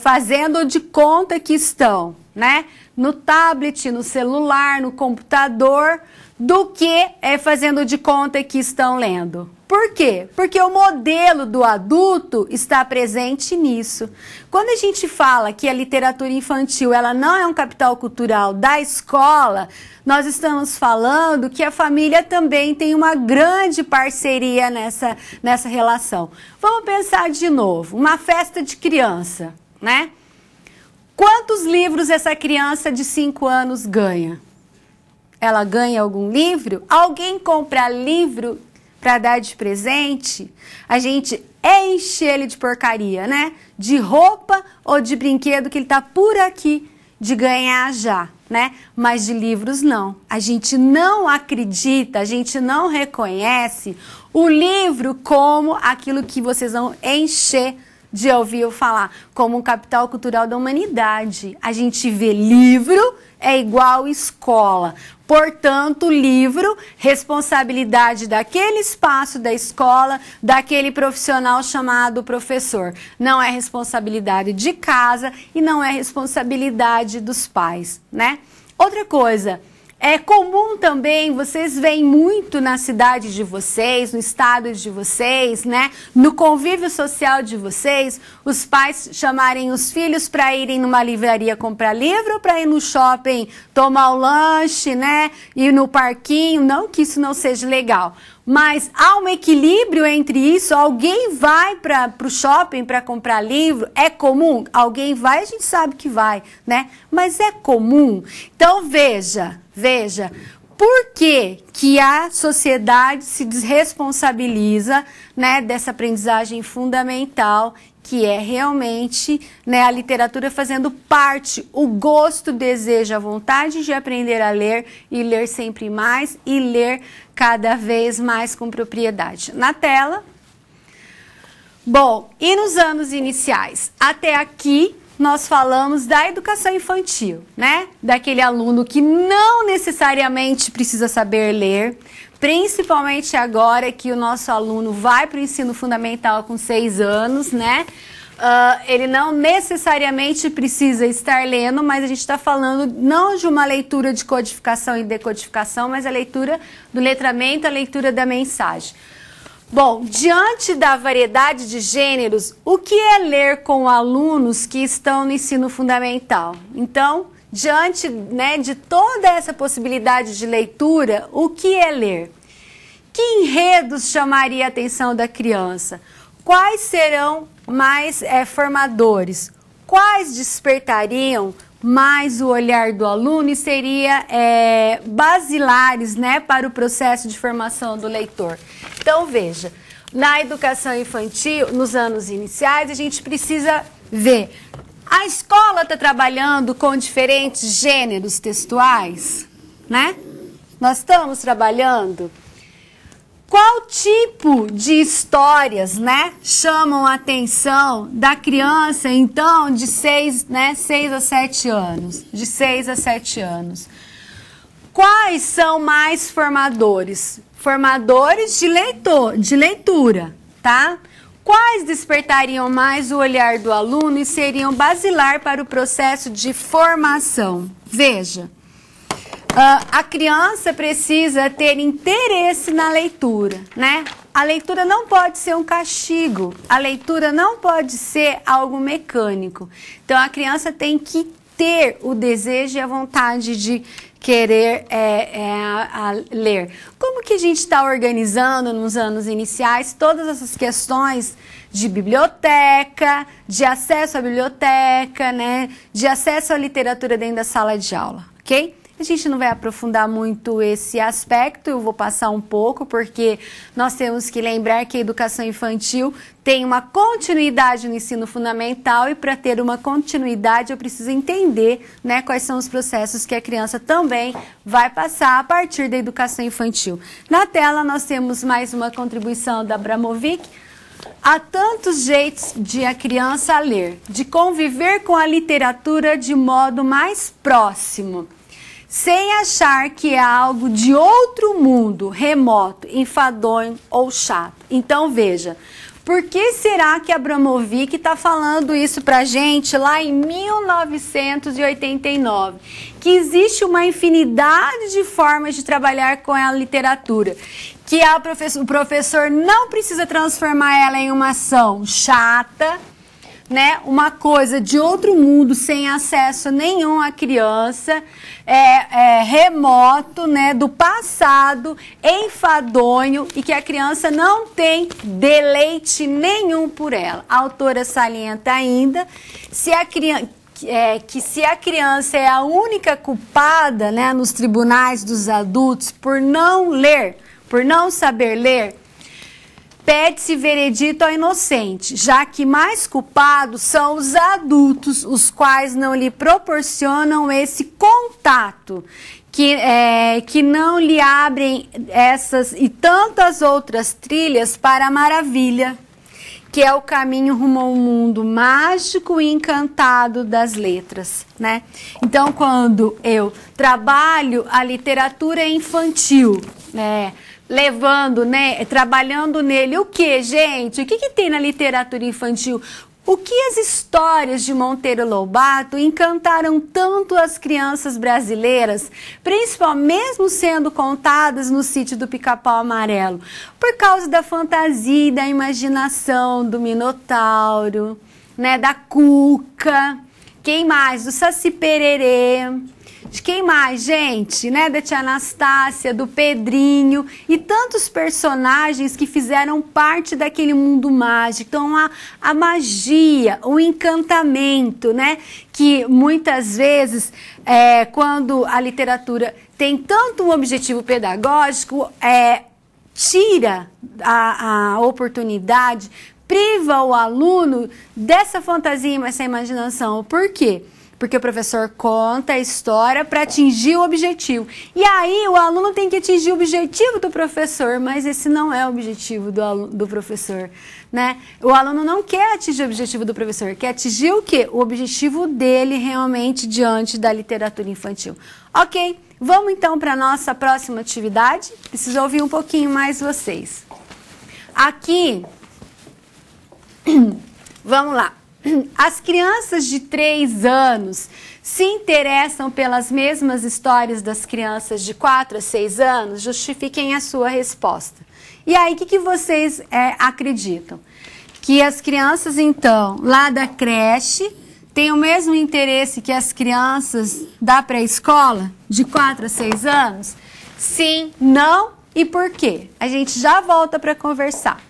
fazendo de conta que estão, né, no tablet, no celular, no computador, do que fazendo de conta que estão lendo? Por quê? Porque o modelo do adulto está presente nisso. Quando a gente fala que a literatura infantil ela não é um capital cultural da escola, nós estamos falando que a família também tem uma grande parceria nessa relação. Vamos pensar de novo, uma festa de criança, né? Quantos livros essa criança de 5 anos ganha? Ela ganha algum livro? Alguém compra livro para dar de presente? é encher ele de porcaria, né? De roupa ou de brinquedo que ele tá por aqui de ganhar já, né? Mas de livros não. A gente não acredita, a gente não reconhece o livro como aquilo que vocês vão encher de ouvir eu falar, como um capital cultural da humanidade. A gente vê livro é igual escola. Portanto, livro, responsabilidade daquele espaço da escola, daquele profissional chamado professor. Não é responsabilidade de casa e não é responsabilidade dos pais, né? Outra coisa, é comum também, vocês veem muito na cidade de vocês, no estado de vocês, né? No convívio social de vocês, os pais chamarem os filhos para irem numa livraria comprar livro ou para ir no shopping tomar o lanche, né? Ir no parquinho, não que isso não seja legal. Mas há um equilíbrio entre isso, alguém vai para o shopping para comprar livro, é comum? Alguém vai, a gente sabe que vai, né? Mas é comum. Então veja, por que que a sociedade se desresponsabiliza, né, dessa aprendizagem fundamental que é realmente, né, a literatura fazendo parte, o gosto, o desejo, a vontade de aprender a ler e ler sempre mais e ler cada vez mais com propriedade. Na tela. Bom, e nos anos iniciais? Até aqui nós falamos da educação infantil, né? Daquele aluno que não necessariamente precisa saber ler, principalmente agora que o nosso aluno vai para o ensino fundamental com 6 anos, né? Ele não necessariamente precisa estar lendo, mas a gente está falando não de uma leitura de codificação e decodificação, mas a leitura do letramento, a leitura da mensagem. Bom, diante da variedade de gêneros, o que é ler com alunos que estão no ensino fundamental? Então, diante, né, de toda essa possibilidade de leitura, o que é ler? Que enredos chamaria a atenção da criança? Quais serão mais formadores? Quais despertariam mais o olhar do aluno e seria basilares, né, para o processo de formação do leitor? Então veja, na educação infantil, nos anos iniciais, a gente precisa ver. A escola está trabalhando com diferentes gêneros textuais, né? Nós estamos trabalhando. Qual tipo de histórias, né, chamam a atenção da criança, então, de 6 a 7 anos? De 6 a 7 anos. Quais são mais formadores? Formadores de leitura, tá? Quais despertariam mais o olhar do aluno e seriam basilar para o processo de formação? Veja. A criança precisa ter interesse na leitura, né? A leitura não pode ser um castigo, a leitura não pode ser algo mecânico. Então, a criança tem que ter o desejo e a vontade de querer ler. Como que a gente está organizando nos anos iniciais todas essas questões de biblioteca, de acesso à biblioteca, né? De acesso à literatura dentro da sala de aula, ok? A gente não vai aprofundar muito esse aspecto, eu vou passar um pouco, porque nós temos que lembrar que a educação infantil tem uma continuidade no ensino fundamental e para ter uma continuidade eu preciso entender, né, quais são os processos que a criança também vai passar a partir da educação infantil. Na tela nós temos mais uma contribuição da Abramovic. Há tantos jeitos de a criança ler, de conviver com a literatura de modo mais próximo, sem achar que é algo de outro mundo, remoto, enfadonho ou chato. Então veja, por que será que Abramovic está falando isso para a gente lá em 1989? Que existe uma infinidade de formas de trabalhar com a literatura, que o professor não precisa transformar ela em uma ação chata, né, uma coisa de outro mundo, sem acesso nenhum à criança, remoto, né, do passado, enfadonho, e que a criança não tem deleite nenhum por ela. A autora salienta ainda que se a criança é a única culpada, né, nos tribunais dos adultos por não ler, por não saber ler, pede-se veredito ao inocente, já que mais culpados são os adultos, os quais não lhe proporcionam esse contato, que não lhe abrem essas e tantas outras trilhas para a maravilha, que é o caminho rumo ao mundo mágico e encantado das letras, né? Então, quando eu trabalho a literatura infantil, levando, né, trabalhando nele, o que, gente? O que tem na literatura infantil? O que as histórias de Monteiro Lobato encantaram tanto as crianças brasileiras, principalmente mesmo sendo contadas no sítio do Pica-Pau Amarelo? Por causa da fantasia e da imaginação do Minotauro, né, da Cuca, quem mais? Do Saci Pererê. De quem mais, gente? Né? Da tia Anastácia, do Pedrinho e tantos personagens que fizeram parte daquele mundo mágico. Então, a magia, o encantamento, né? Que muitas vezes, quando a literatura tem tanto um objetivo pedagógico, tira a oportunidade, priva o aluno dessa fantasia, essa imaginação. Por quê? Porque o professor conta a história para atingir o objetivo. E aí o aluno tem que atingir o objetivo do professor, mas esse não é o objetivo do professor, né? O aluno não quer atingir o objetivo do professor, quer atingir o quê? O objetivo dele realmente diante da literatura infantil. Ok, vamos então para a nossa próxima atividade. Preciso ouvir um pouquinho mais vocês. Aqui, vamos lá. As crianças de 3 anos se interessam pelas mesmas histórias das crianças de 4 a 6 anos? Justifiquem a sua resposta. E aí, o que vocês acreditam? Que as crianças, então, lá da creche, têm o mesmo interesse que as crianças da pré-escola, de 4 a 6 anos? Sim, não e por quê? A gente já volta para conversar.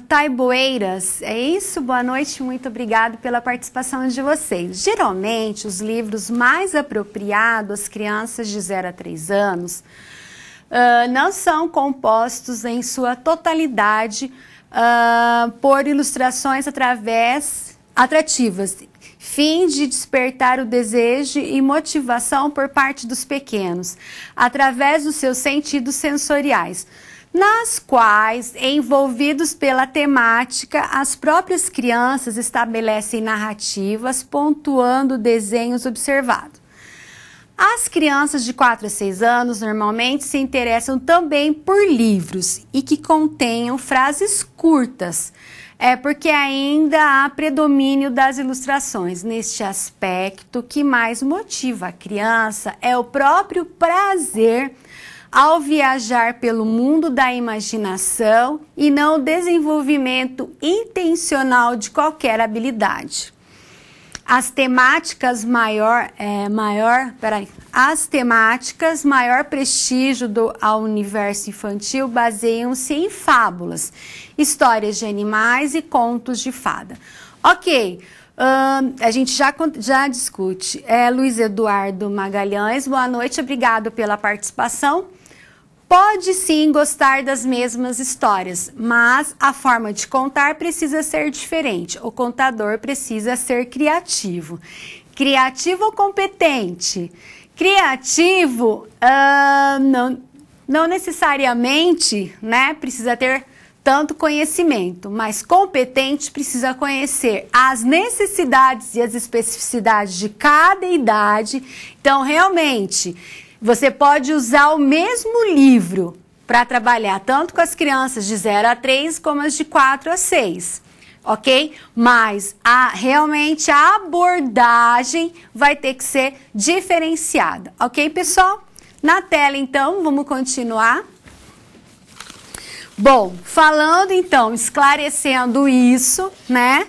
Taiboeiras, é isso? Boa noite, muito obrigado pela participação de vocês. Geralmente, os livros mais apropriados às crianças de 0 a 3 anos não são compostos em sua totalidade por ilustrações atrativas, fim de despertar o desejo e motivação por parte dos pequenos, através dos seus sentidos sensoriais, nas quais, envolvidos pela temática, as próprias crianças estabelecem narrativas, pontuando desenhos observados. As crianças de 4 a 6 anos normalmente se interessam também por livros e que contenham frases curtas, porque ainda há predomínio das ilustrações. Neste aspecto, o que mais motiva a criança é o próprio prazer ao viajar pelo mundo da imaginação e não o desenvolvimento intencional de qualquer habilidade. As temáticas maior prestígio ao universo infantil baseiam-se em fábulas, histórias de animais e contos de fada. Ok, a gente já discute. Luiz Eduardo Magalhães, boa noite, obrigado pela participação. Pode sim gostar das mesmas histórias, mas a forma de contar precisa ser diferente. O contador precisa ser criativo. Criativo ou competente? Criativo não necessariamente, né, precisa ter tanto conhecimento, mas competente precisa conhecer as necessidades e as especificidades de cada idade. Então, realmente, você pode usar o mesmo livro para trabalhar tanto com as crianças de 0 a 3 como as de 4 a 6, ok? Mas realmente a abordagem vai ter que ser diferenciada, ok, pessoal? Na tela, então, vamos continuar. Bom, falando então, esclarecendo isso, né?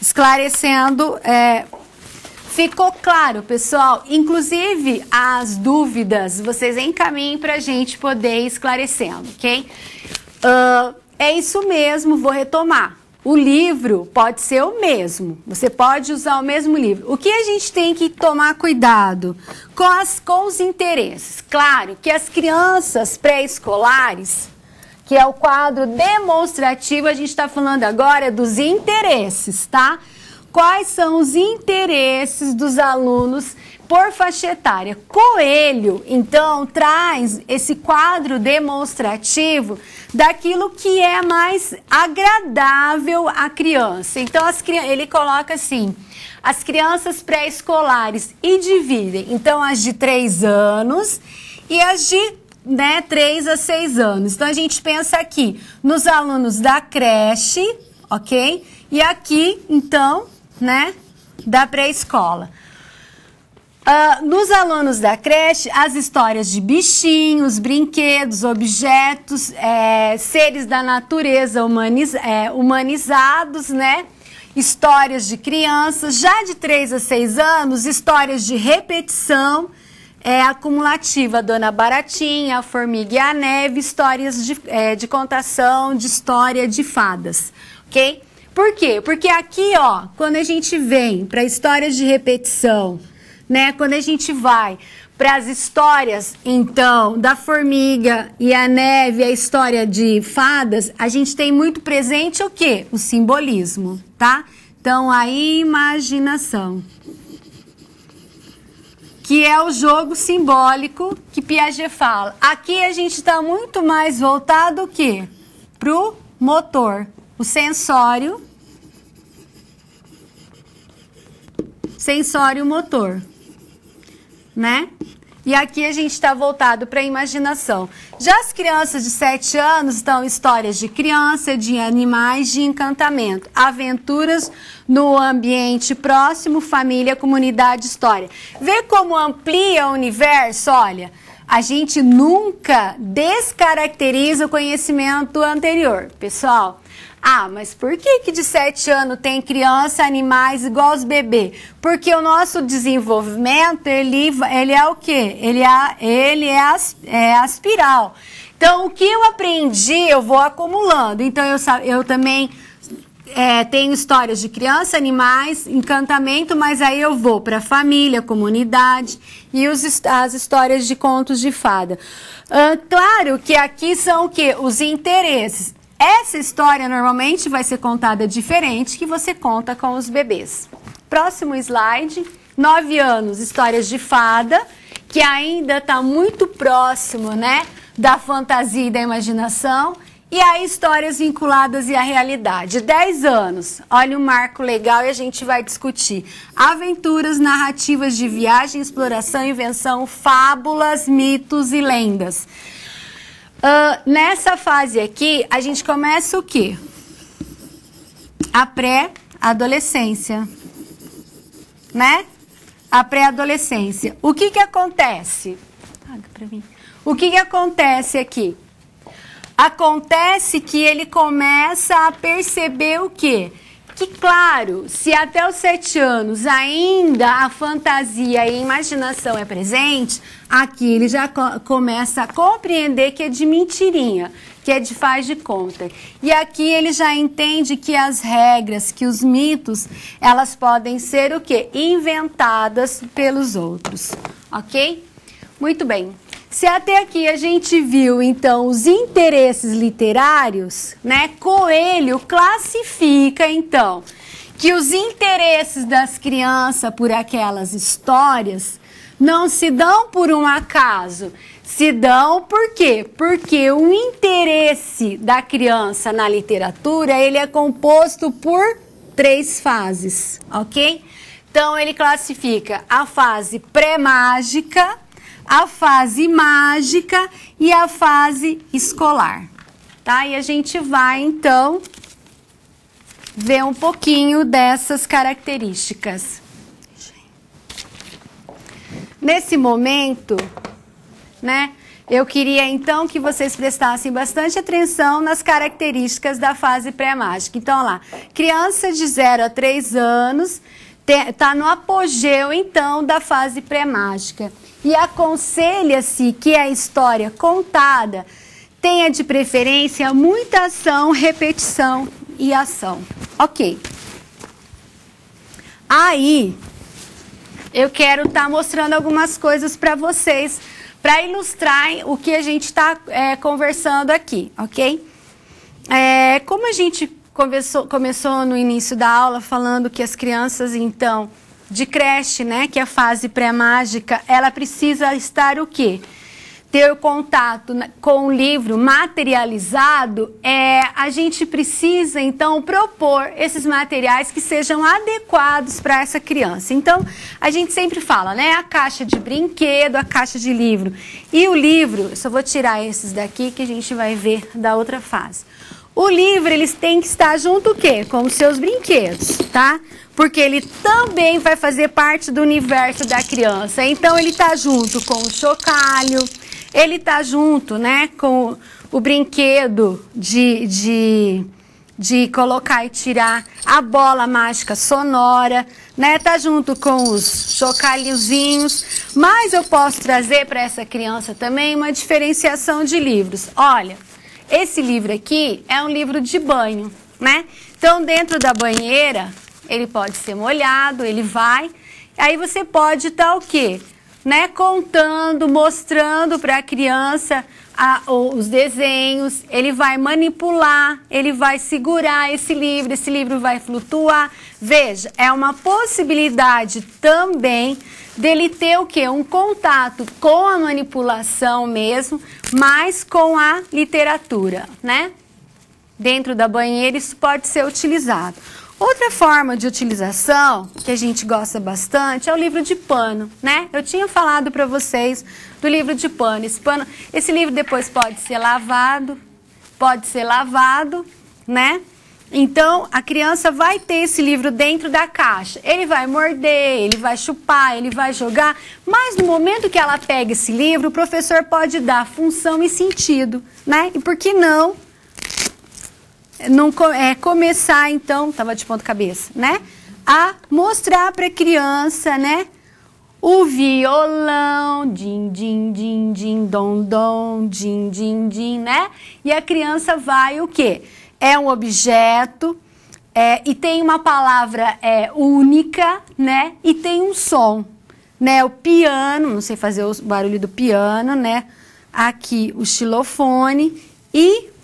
Esclarecendo, ficou claro, pessoal? Inclusive, as dúvidas, vocês encaminhem para a gente poder ir esclarecendo, ok? É isso mesmo, vou retomar. O livro pode ser o mesmo, você pode usar o mesmo livro. O que a gente tem que tomar cuidado com os interesses? Claro que as crianças pré-escolares, que é o quadro demonstrativo, a gente está falando agora dos interesses, tá? Quais são os interesses dos alunos por faixa etária? Coelho, então, traz esse quadro demonstrativo daquilo que é mais agradável à criança. Então, ele coloca assim, as crianças pré-escolares e dividem, então, as de 3 anos e as de 3 a 6 anos. Então, a gente pensa aqui nos alunos da creche, ok? E aqui, então, da pré-escola. Nos alunos da creche, as histórias de bichinhos, brinquedos, objetos, seres da natureza humanizados, né? Histórias de crianças. Já de 3 a 6 anos, histórias de repetição, acumulativa, Dona Baratinha, a Formiga e a Neve, histórias de contação, de história de fadas, ok? Por quê? Porque aqui, ó, quando a gente vem para histórias de repetição, né? Quando a gente vai para as histórias, então, da Formiga e a Neve, a história de fadas, a gente tem muito presente o quê? O simbolismo, tá? Então, a imaginação, que é o jogo simbólico que Piaget fala. Aqui a gente está muito mais voltado o quê? Pro motor, o sensório motor, né? E aqui a gente está voltado para a imaginação. Já as crianças de 7 anos estão histórias de criança, de animais, de encantamento, aventuras no ambiente próximo, família, comunidade, história. Vê como amplia o universo? Olha, a gente nunca descaracteriza o conhecimento anterior. Pessoal, Ah, mas por que de 7 anos tem criança, animais igual os bebês? Porque o nosso desenvolvimento, ele é o quê? Ele é aspiral. Então, o que eu aprendi, eu vou acumulando. Então, eu também tenho histórias de criança, animais, encantamento, mas aí eu vou para família, comunidade e as histórias de contos de fada. Claro que aqui são o quê? Os interesses. Essa história normalmente vai ser contada diferente que você conta com os bebês. Próximo slide. 9 anos, histórias de fada, que ainda está muito próximo, né, da fantasia e da imaginação. E aí histórias vinculadas à realidade. 10 anos, olha um marco legal e a gente vai discutir. Aventuras, narrativas de viagem, exploração, invenção, fábulas, mitos e lendas. Nessa fase aqui, a gente começa o quê? A pré-adolescência, né? A pré-adolescência. O que acontece? Paga pra mim. O que acontece aqui? Acontece que ele começa a perceber o quê? Que, claro, se até os 7 anos ainda a fantasia e a imaginação é presente, aqui ele já começa a compreender que é de mentirinha, que é de faz de conta. E aqui ele já entende que as regras, que os mitos, elas podem ser o quê? Inventadas pelos outros, ok? Muito bem. Se até aqui a gente viu, então, os interesses literários, né? Coelho classifica, então, que os interesses das crianças por aquelas histórias não se dão por um acaso, se dão por quê? Porque o interesse da criança na literatura, ele é composto por 3 fases, ok? Então, ele classifica a fase pré-mágica, a fase mágica e a fase escolar, tá? E a gente vai, então, ver um pouquinho dessas características. Nesse momento, né, eu queria, então, que vocês prestassem bastante atenção nas características da fase pré-mágica. Então, lá, criança de 0 a 3 anos está no apogeu, então, da fase pré-mágica. E aconselha-se que a história contada tenha de preferência muita ação, repetição e ação. Ok. Aí, eu quero estar mostrando algumas coisas para vocês, para ilustrar o que a gente está conversando aqui, ok? Como a gente começou no início da aula falando que as crianças, então, de creche, né, que é a fase pré-mágica, ela precisa estar o quê? Ter contato com o livro materializado, a gente precisa, então, propor esses materiais que sejam adequados para essa criança. Então, a gente sempre fala, né, a caixa de brinquedo, a caixa de livro. E o livro, eu só vou tirar esses daqui que a gente vai ver da outra fase. O livro, eles têm que estar junto o quê? Com os seus brinquedos, tá? Porque ele também vai fazer parte do universo da criança. Então, ele está junto com o chocalho, ele está junto, né, com o brinquedo de colocar e tirar, a bola mágica sonora, né, tá junto com os chocalhozinhos. Mas eu posso trazer para essa criança também uma diferenciação de livros. Olha, esse livro aqui é um livro de banho, né? Então, dentro da banheira, ele pode ser molhado, ele vai. Aí você pode estar o quê? Né? Contando, mostrando para a criança os desenhos. Ele vai manipular, ele vai segurar esse livro vai flutuar. Veja, é uma possibilidade também dele ter o quê? Um contato com a manipulação mesmo, mas com a literatura, né? Dentro da banheira isso pode ser utilizado. Outra forma de utilização que a gente gosta bastante é o livro de pano, né? Eu tinha falado para vocês do livro de pano. Esse livro depois pode ser lavado, né? Então, a criança vai ter esse livro dentro da caixa. Ele vai morder, ele vai chupar, ele vai jogar. Mas no momento que ela pega esse livro, o professor pode dar função e sentido, né? E por que não começar, então, tava de ponta cabeça, né? A mostrar para a criança, né? O violão, din, din, din, din, dom, dom, din, din, din, né? E a criança vai o quê? É um objeto, e tem uma palavra única, né? E tem um som, né? O piano, não sei fazer o barulho do piano, né? Aqui o xilofone e...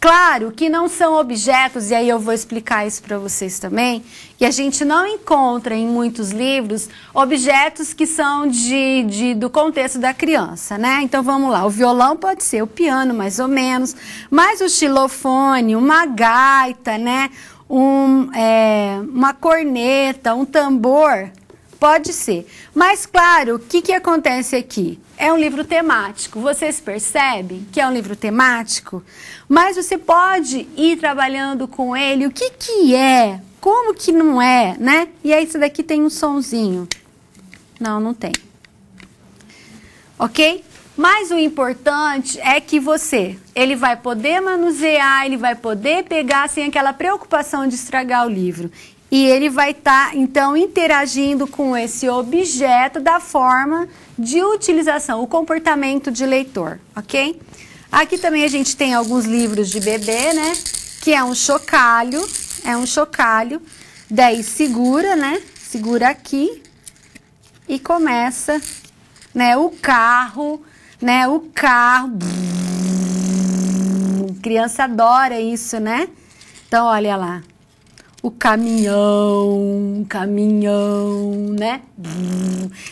Claro que não são objetos, e aí eu vou explicar isso para vocês também, que a gente não encontra em muitos livros objetos que são do contexto da criança, né? Então vamos lá, o violão pode ser o piano, mais ou menos, mas o xilofone, uma gaita, né? Uma corneta, um tambor, pode ser. Mas claro, o que acontece aqui? É um livro temático, vocês percebem que é um livro temático? Mas você pode ir trabalhando com ele, o que é, como que não é, né? E aí isso daqui tem um sonzinho. Não tem. Ok? Mas o importante é que ele vai poder manusear, ele vai poder pegar sem aquela preocupação de estragar o livro. E ele vai estar, então, interagindo com esse objeto da forma de utilização, o comportamento de leitor, ok? Aqui também a gente tem alguns livros de bebê, né? Que é um chocalho, daí segura, né? Segura aqui e começa, né? O carro, né? O carro. Criança adora isso, né? Então, olha lá. O caminhão, né?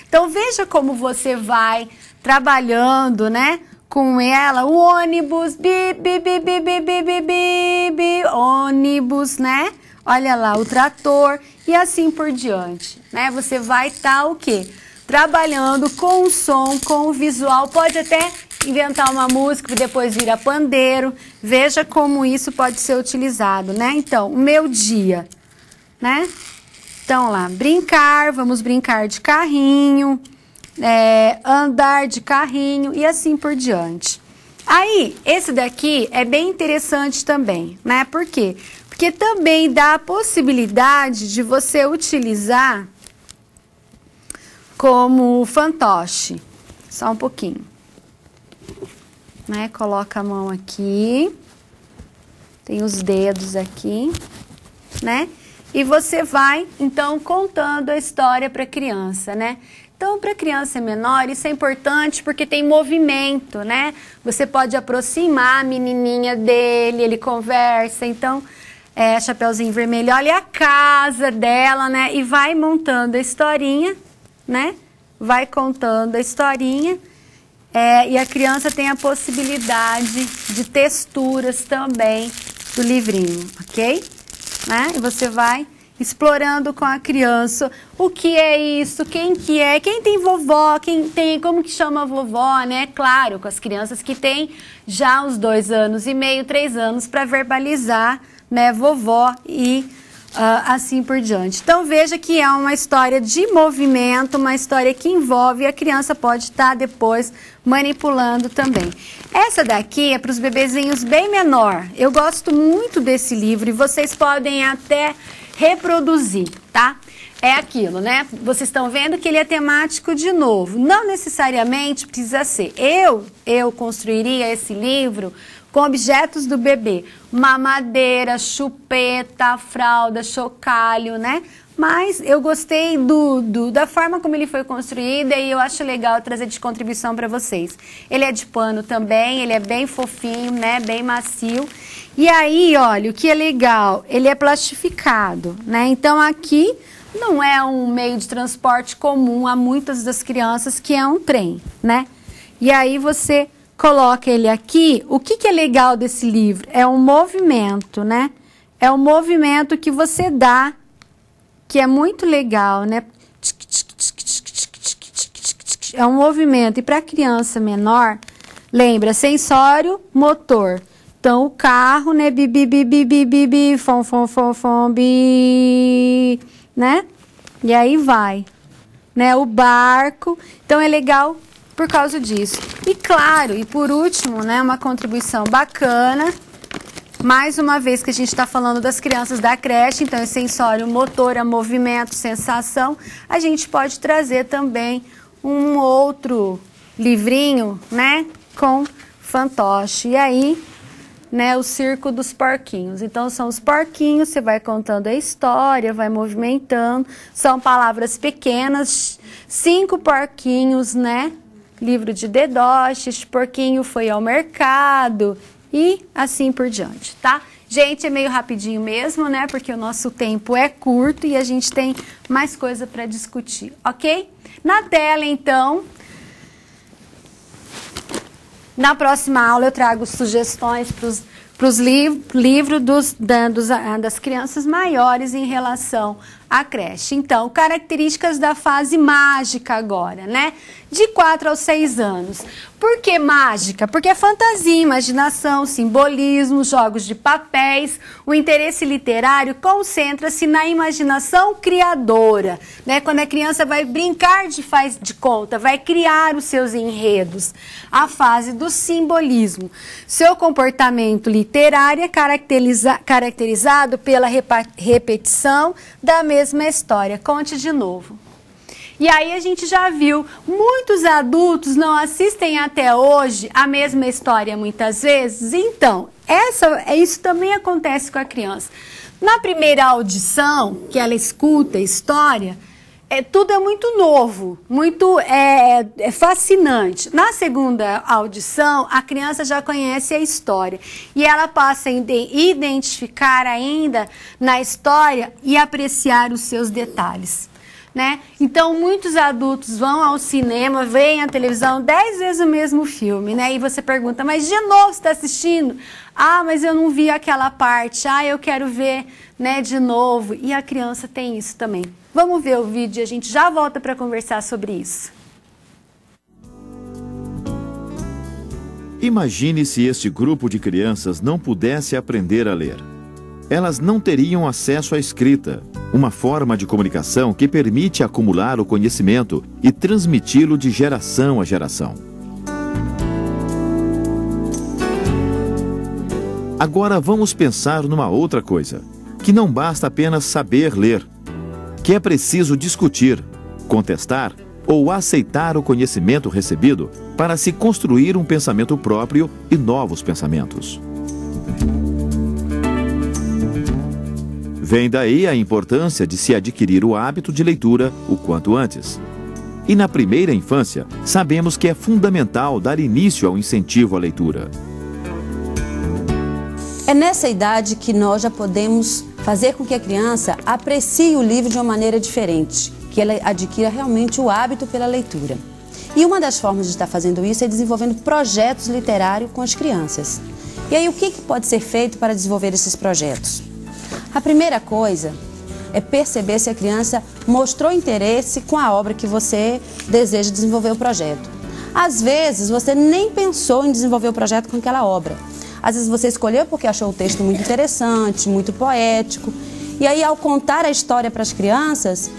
Então, veja como você vai trabalhando, né? Com ela, o ônibus, bi, bi, bi, bi, bi, bi, bi, bi, bi, ônibus, né? Olha lá, o trator e assim por diante, né? Você vai estar o quê? Trabalhando com o som, com o visual, pode até inventar uma música e depois vira pandeiro. Veja como isso pode ser utilizado, né? Então, o meu dia, né? Então, lá, brincar, vamos brincar de carrinho, andar de carrinho e assim por diante. Aí, esse daqui é bem interessante também, né? Por quê? Porque também dá a possibilidade de você utilizar como fantoche. Só um pouquinho. Né? Coloca a mão aqui, tem os dedos aqui, né? E você vai, então, contando a história para a criança, né? Então, para a criança menor, isso é importante porque tem movimento, né? Você pode aproximar a menininha dele, ele conversa, então, Chapeuzinho Vermelho, olha a casa dela, né? E vai montando a historinha, né? Vai contando a historinha. E a criança tem a possibilidade de texturas também do livrinho, ok? Né? E você vai explorando com a criança o que é isso, quem que é, quem tem vovó, como que chama a vovó, né? Claro, com as crianças que têm já uns 2 anos e meio, 3 anos para verbalizar, né, vovó e assim por diante. Então veja que é uma história de movimento, uma história que envolve e a criança pode estar depois manipulando também. Essa daqui é para os bebezinhos bem menor. Eu gosto muito desse livro e vocês podem até reproduzir, tá? É aquilo, né? Vocês estão vendo que ele é temático de novo. Não necessariamente precisa ser. Eu construiria esse livro com objetos do bebê, mamadeira, chupeta, fralda, chocalho, né? Mas eu gostei da forma como ele foi construído e eu acho legal trazer de contribuição para vocês. Ele é de pano também, ele é bem fofinho, né? Bem macio. E aí, olha, o que é legal, ele é plastificado, né? Então aqui não é um meio de transporte comum a muitas das crianças, que é um trem, né? E aí você coloca ele aqui. O que é legal desse livro? É um movimento, né? É um movimento que você dá, que é muito legal, né? É um movimento. E para a criança menor, lembra, sensório, motor. Então, o carro, né? Bi, bi, bi, bi, bi, bi, bi, fom, fom, fom, fom, bi, né? E aí vai, né? O barco. Então, é legal por causa disso. E claro, e por último, né, uma contribuição bacana, Mais uma vez que a gente está falando das crianças da creche, então é sensório motor, é movimento, sensação, a gente pode trazer também um outro livrinho, né, com fantoche. E aí, né, o circo dos porquinhos. Então são os porquinhos, você vai contando a história, vai movimentando, são palavras pequenas, 5 porquinhos, né, livro de Dedoche, este porquinho foi ao mercado e assim por diante, tá? Gente, é meio rapidinho mesmo, né, porque o nosso tempo é curto e a gente tem mais coisa para discutir, ok? Na tela, então, na próxima aula eu trago sugestões para os livros das crianças maiores em relação à creche. Então, características da fase mágica agora, né? De 4 aos 6 anos. Por que mágica? Porque é fantasia, imaginação, simbolismo, jogos de papéis. O interesse literário concentra-se na imaginação criadora, né? Quando a criança vai brincar de faz de conta, vai criar os seus enredos. A fase do simbolismo. Seu comportamento literário é caracterizado pela repetição da mesma história. Conte de novo. E aí a gente já viu, muitos adultos não assistem até hoje a mesma história muitas vezes. Então, isso também acontece com a criança. Na primeira audição, que ela escuta a história, tudo é muito novo, muito fascinante. Na segunda audição, a criança já conhece a história e ela passa a identificar ainda na história e apreciar os seus detalhes. Né? Então, muitos adultos vão ao cinema, veem a televisão 10 vezes o mesmo filme, né? E você pergunta, mas de novo você está assistindo? Ah, mas eu não vi aquela parte. Ah, eu quero ver, né, de novo. E a criança tem isso também. Vamos ver o vídeo e a gente já volta para conversar sobre isso.
Imagine se este grupo de crianças não pudesse aprender a ler. Elas não teriam acesso à escrita, uma forma de comunicação que permite acumular o conhecimento e transmiti-lo de geração a geração. Agora vamos pensar numa outra coisa, que não basta apenas saber ler, que é preciso discutir, contestar ou aceitar o conhecimento recebido para se construir um pensamento próprio e novos pensamentos. Vem daí a importância de se adquirir o hábito de leitura o quanto antes. E na primeira infância, sabemos que é fundamental dar início ao incentivo à leitura.
É nessa idade que nós já podemos fazer com que a criança aprecie o livro de uma maneira diferente, que ela adquira realmente o hábito pela leitura. E uma das formas de estar fazendo isso é desenvolvendo projetos literários com as crianças. E aí o que pode ser feito para desenvolver esses projetos? A primeira coisa é perceber se a criança mostrou interesse com a obra que você deseja desenvolver o projeto. Às vezes, você nem pensou em desenvolver o projeto com aquela obra. Às vezes, você escolheu porque achou o texto muito interessante, muito poético. E aí, ao contar a história para as crianças,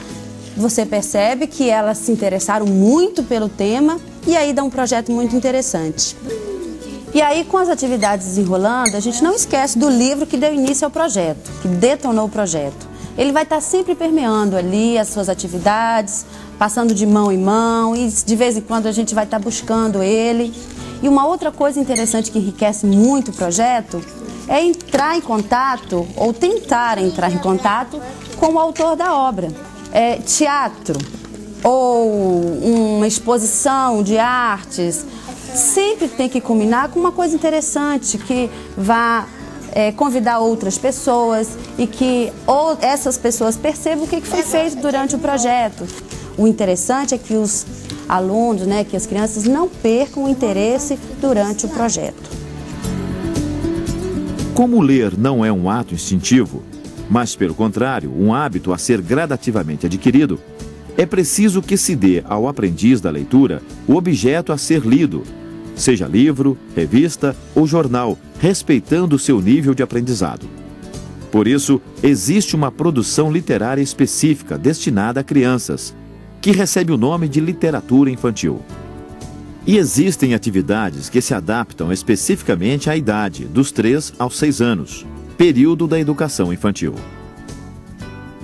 você percebe que elas se interessaram muito pelo tema e aí dá um projeto muito interessante. E aí, com as atividades desenrolando, a gente não esquece do livro que deu início ao projeto, que detonou o projeto. Ele vai estar sempre permeando ali as suas atividades, passando de mão em mão, e de vez em quando a gente vai estar buscando ele. E uma outra coisa interessante que enriquece muito o projeto é entrar em contato, ou tentar entrar em contato, com o autor da obra. Teatro, ou uma exposição de artes, sempre tem que combinar com uma coisa interessante, que vá convidar outras pessoas e que essas pessoas percebam o que foi feito durante o projeto. O interessante é que os alunos, que as crianças não percam o interesse durante o projeto.
Como ler não é um ato instintivo, mas, pelo contrário, um hábito a ser gradativamente adquirido, é preciso que se dê ao aprendiz da leitura o objeto a ser lido, seja livro, revista ou jornal, respeitando o seu nível de aprendizado. Por isso, existe uma produção literária específica destinada a crianças, que recebe o nome de literatura infantil. E existem atividades que se adaptam especificamente à idade, dos 3 aos 6 anos, período da educação infantil.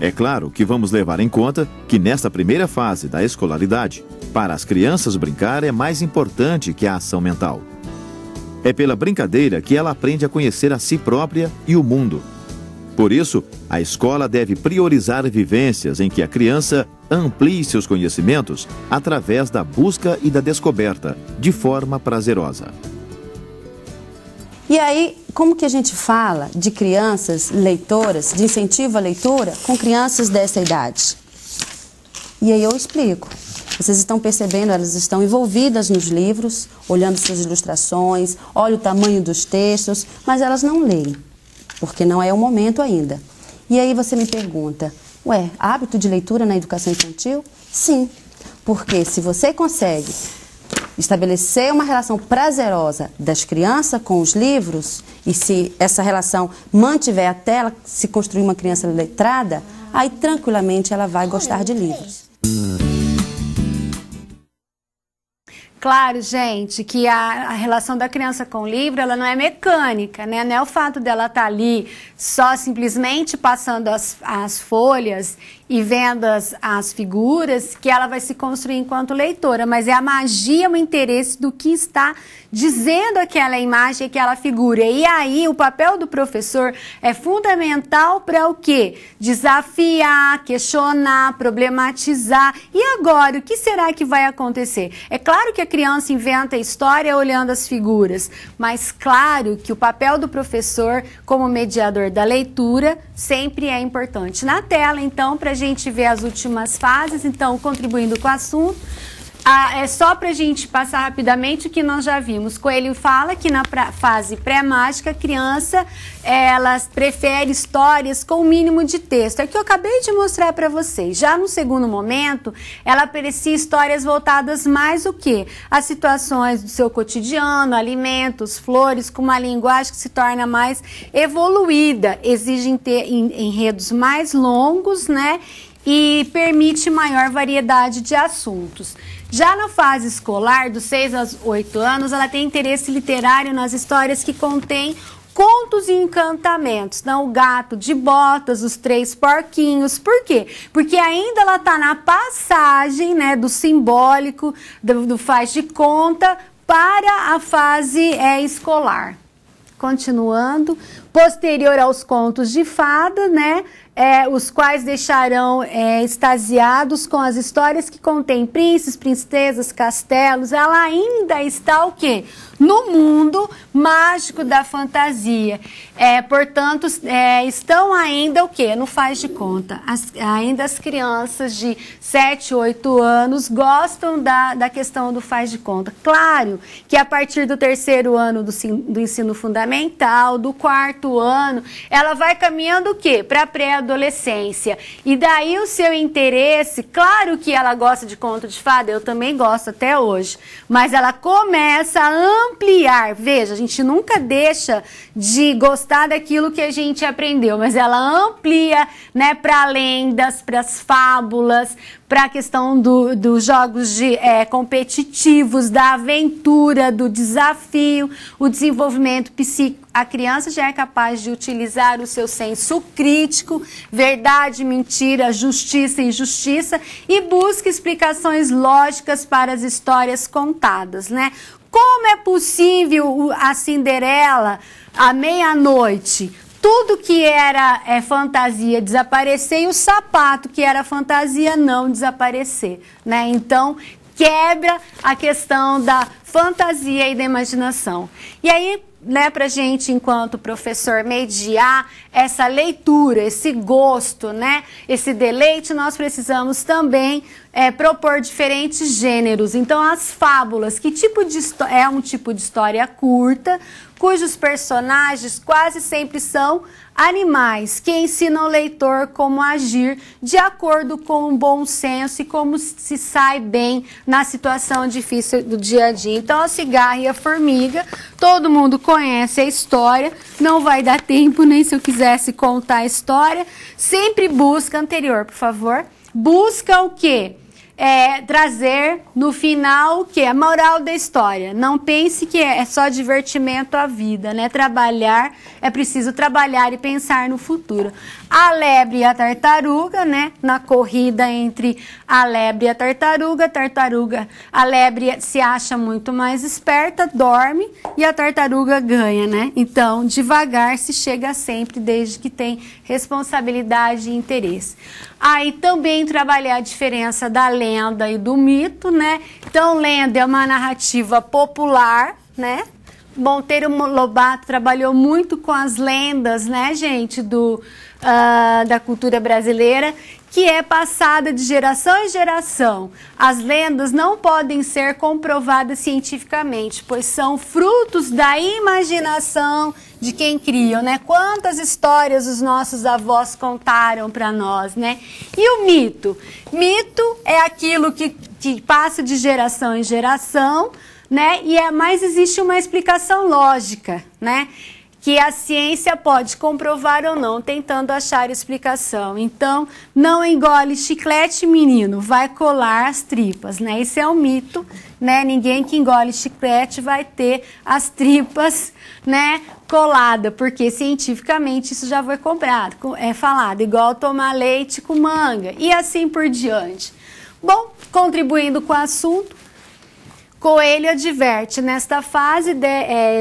É claro que vamos levar em conta que nesta primeira fase da escolaridade, para as crianças brincar é mais importante que a ação mental. É pela brincadeira que ela aprende a conhecer a si própria e o mundo. Por isso, a escola deve priorizar vivências em que a criança amplie seus conhecimentos através da busca e da descoberta, de forma prazerosa.
E aí, como que a gente fala de crianças leitoras, de incentivo à leitura, com crianças dessa idade? E aí eu explico. Vocês estão percebendo, elas estão envolvidas nos livros, olhando suas ilustrações, olham o tamanho dos textos, mas elas não leem, porque não é o momento ainda. E aí você me pergunta, ué, hábito de leitura na educação infantil? Sim, porque se você consegue estabelecer uma relação prazerosa das crianças com os livros, e se essa relação mantiver até ela se construir uma criança letrada, aí tranquilamente ela vai gostar de livros.
Claro, gente, que a relação da criança com o livro, ela não é mecânica, né? Não é o fato dela estar ali só simplesmente passando as folhas e vendo as figuras que ela vai se construir enquanto leitora, mas é a magia, o interesse do que está dizendo aquela imagem, aquela figura. E aí o papel do professor é fundamental para o quê? Desafiar, questionar, problematizar. E agora, o que será que vai acontecer? É claro que a criança inventa a história olhando as figuras, mas claro que o papel do professor como mediador da leitura sempre é importante. Na tela, então, para a gente ver as últimas fases, então, contribuindo com o assunto, é só para a gente passar rapidamente o que nós já vimos. Coelho fala que na fase pré-mágica, a criança ela prefere histórias com o mínimo de texto. É o que eu acabei de mostrar para vocês. Já no segundo momento, ela aprecia histórias voltadas mais o quê? As situações do seu cotidiano, alimentos, flores, com uma linguagem que se torna mais evoluída, exigem ter enredos mais longos, né? E permite maior variedade de assuntos. Já na fase escolar, dos 6 aos 8 anos, ela tem interesse literário nas histórias que contêm contos e encantamentos. Então, o Gato de Botas, Os Três Porquinhos. Por quê? Porque ainda ela está na passagem, né, do simbólico, do faz de conta, para a fase escolar. Continuando, posterior aos contos de fada, né? Os quais deixarão extasiados com as histórias que contêm príncipes, princesas, castelos. Ela ainda está o quê? No mundo mágico da fantasia. Portanto, estão ainda o quê? No faz de conta. Ainda as crianças de 7, 8 anos gostam da questão do faz de conta. Claro que a partir do 3º ano do ensino fundamental, do 4º ano, ela vai caminhando o quê? Para a pré-adolescência. E daí o seu interesse, claro que ela gosta de conto de fada, eu também gosto até hoje, mas ela começa a ampliar. Veja, a gente nunca deixa de gostar daquilo que a gente aprendeu, mas ela amplia, né, para lendas, para as fábulas, para a questão dos jogos competitivos, da aventura, do desafio, o desenvolvimento psíquico. A criança já é capaz de utilizar o seu senso crítico, verdade, mentira, justiça e injustiça, e busca explicações lógicas para as histórias contadas, né? Como é possível a Cinderela, à meia-noite, tudo que era fantasia desaparecer e o sapato que era fantasia não desaparecer, né? Então, quebra a questão da fantasia e da imaginação. E aí, né, para a gente, enquanto professor, mediar essa leitura, esse gosto, né, esse deleite, nós precisamos também propor diferentes gêneros. Então, as fábulas, que tipo de é um tipo de história curta, cujos personagens quase sempre são animais, que ensinam o leitor como agir de acordo com o bom senso e como se sai bem na situação difícil do dia a dia. Então, a cigarra e a formiga, todo mundo conhece a história, não vai dar tempo nem se eu quisesse contar a história. Sempre busca, anterior, por favor, busca o quê? trazer no final o que? A moral da história. Não pense que é só divertimento a vida, né? Trabalhar, é preciso trabalhar e pensar no futuro. A lebre e a tartaruga, né? Na corrida entre a lebre e a tartaruga, a lebre se acha muito mais esperta, dorme e a tartaruga ganha, né? Então, devagar se chega sempre, desde que tem responsabilidade e interesse. Aí também trabalhar a diferença da lenda e do mito, né? Então, lenda é uma narrativa popular, né? Monteiro Lobato trabalhou muito com as lendas, né, gente, da cultura brasileira, que é passada de geração em geração. As lendas não podem ser comprovadas cientificamente, pois são frutos da imaginação de quem criou, né? Quantas histórias os nossos avós contaram para nós, né? E o mito? Mito é aquilo que passa de geração em geração, né? Mas existe uma explicação lógica, né? Que a ciência pode comprovar ou não, tentando achar explicação. Então, não engole chiclete, menino, vai colar as tripas, né? Isso é um mito, né? Ninguém que engole chiclete vai ter as tripas, né, colada, porque cientificamente isso já foi falado, igual tomar leite com manga, e assim por diante. Bom, contribuindo com o assunto, Coelho adverte, nesta fase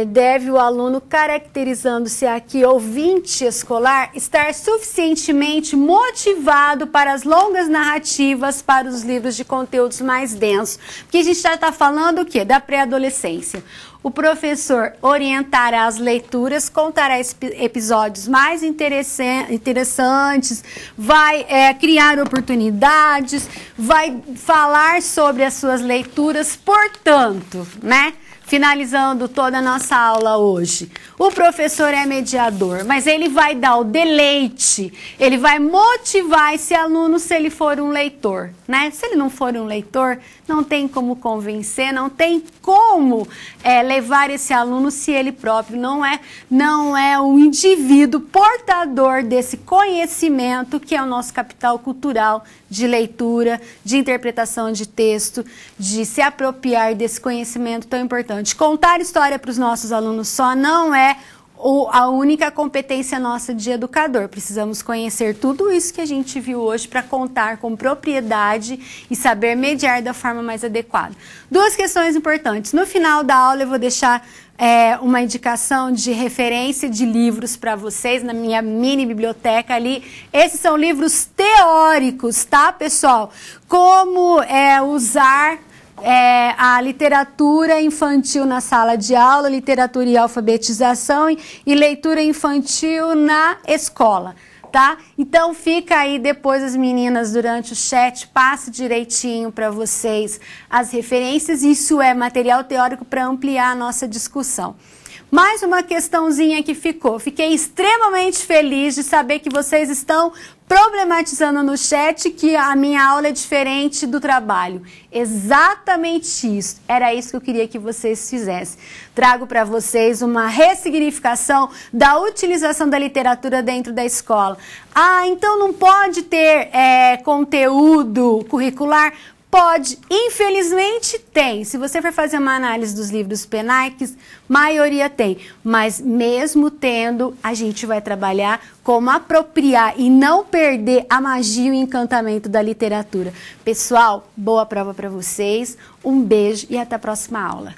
deve o aluno, caracterizando-se aqui ouvinte escolar, estar suficientemente motivado para as longas narrativas, para os livros de conteúdos mais densos. Porque a gente já está falando o quê? Da pré-adolescência. O professor orientará as leituras, contará episódios mais interessantes, vai criar oportunidades, vai falar sobre as suas leituras. Portanto, né? Finalizando toda a nossa aula hoje, o professor é mediador, mas ele vai dar o deleite, ele vai motivar esse aluno se ele for um leitor, né? Se ele não for um leitor, não tem como convencer, não tem como levar esse aluno se ele próprio não é um indivíduo portador desse conhecimento que é o nosso capital cultural de leitura, de interpretação de texto, de se apropriar desse conhecimento tão importante. Contar história para os nossos alunos só não é a única competência nossa de educador. Precisamos conhecer tudo isso que a gente viu hoje para contar com propriedade e saber mediar da forma mais adequada. Duas questões importantes. No final da aula eu vou deixar uma indicação de referência de livros para vocês na minha mini biblioteca ali. Esses são livros teóricos, tá, pessoal? Como usar a literatura infantil na sala de aula, literatura e alfabetização e leitura infantil na escola, tá? Então fica aí, depois as meninas durante o chat passe direitinho para vocês as referências. Isso é material teórico para ampliar a nossa discussão. Mais uma questãozinha que ficou. Fiquei extremamente feliz de saber que vocês estão problematizando no chat que a minha aula é diferente do trabalho. Exatamente isso. Era isso que eu queria que vocês fizessem. Trago para vocês uma ressignificação da utilização da literatura dentro da escola. Ah, então não pode ter conteúdo curricular? Pode, infelizmente tem. Se você for fazer uma análise dos livros penais, maioria tem. Mas mesmo tendo, a gente vai trabalhar como apropriar e não perder a magia e o encantamento da literatura. Pessoal, boa prova para vocês, um beijo e até a próxima aula.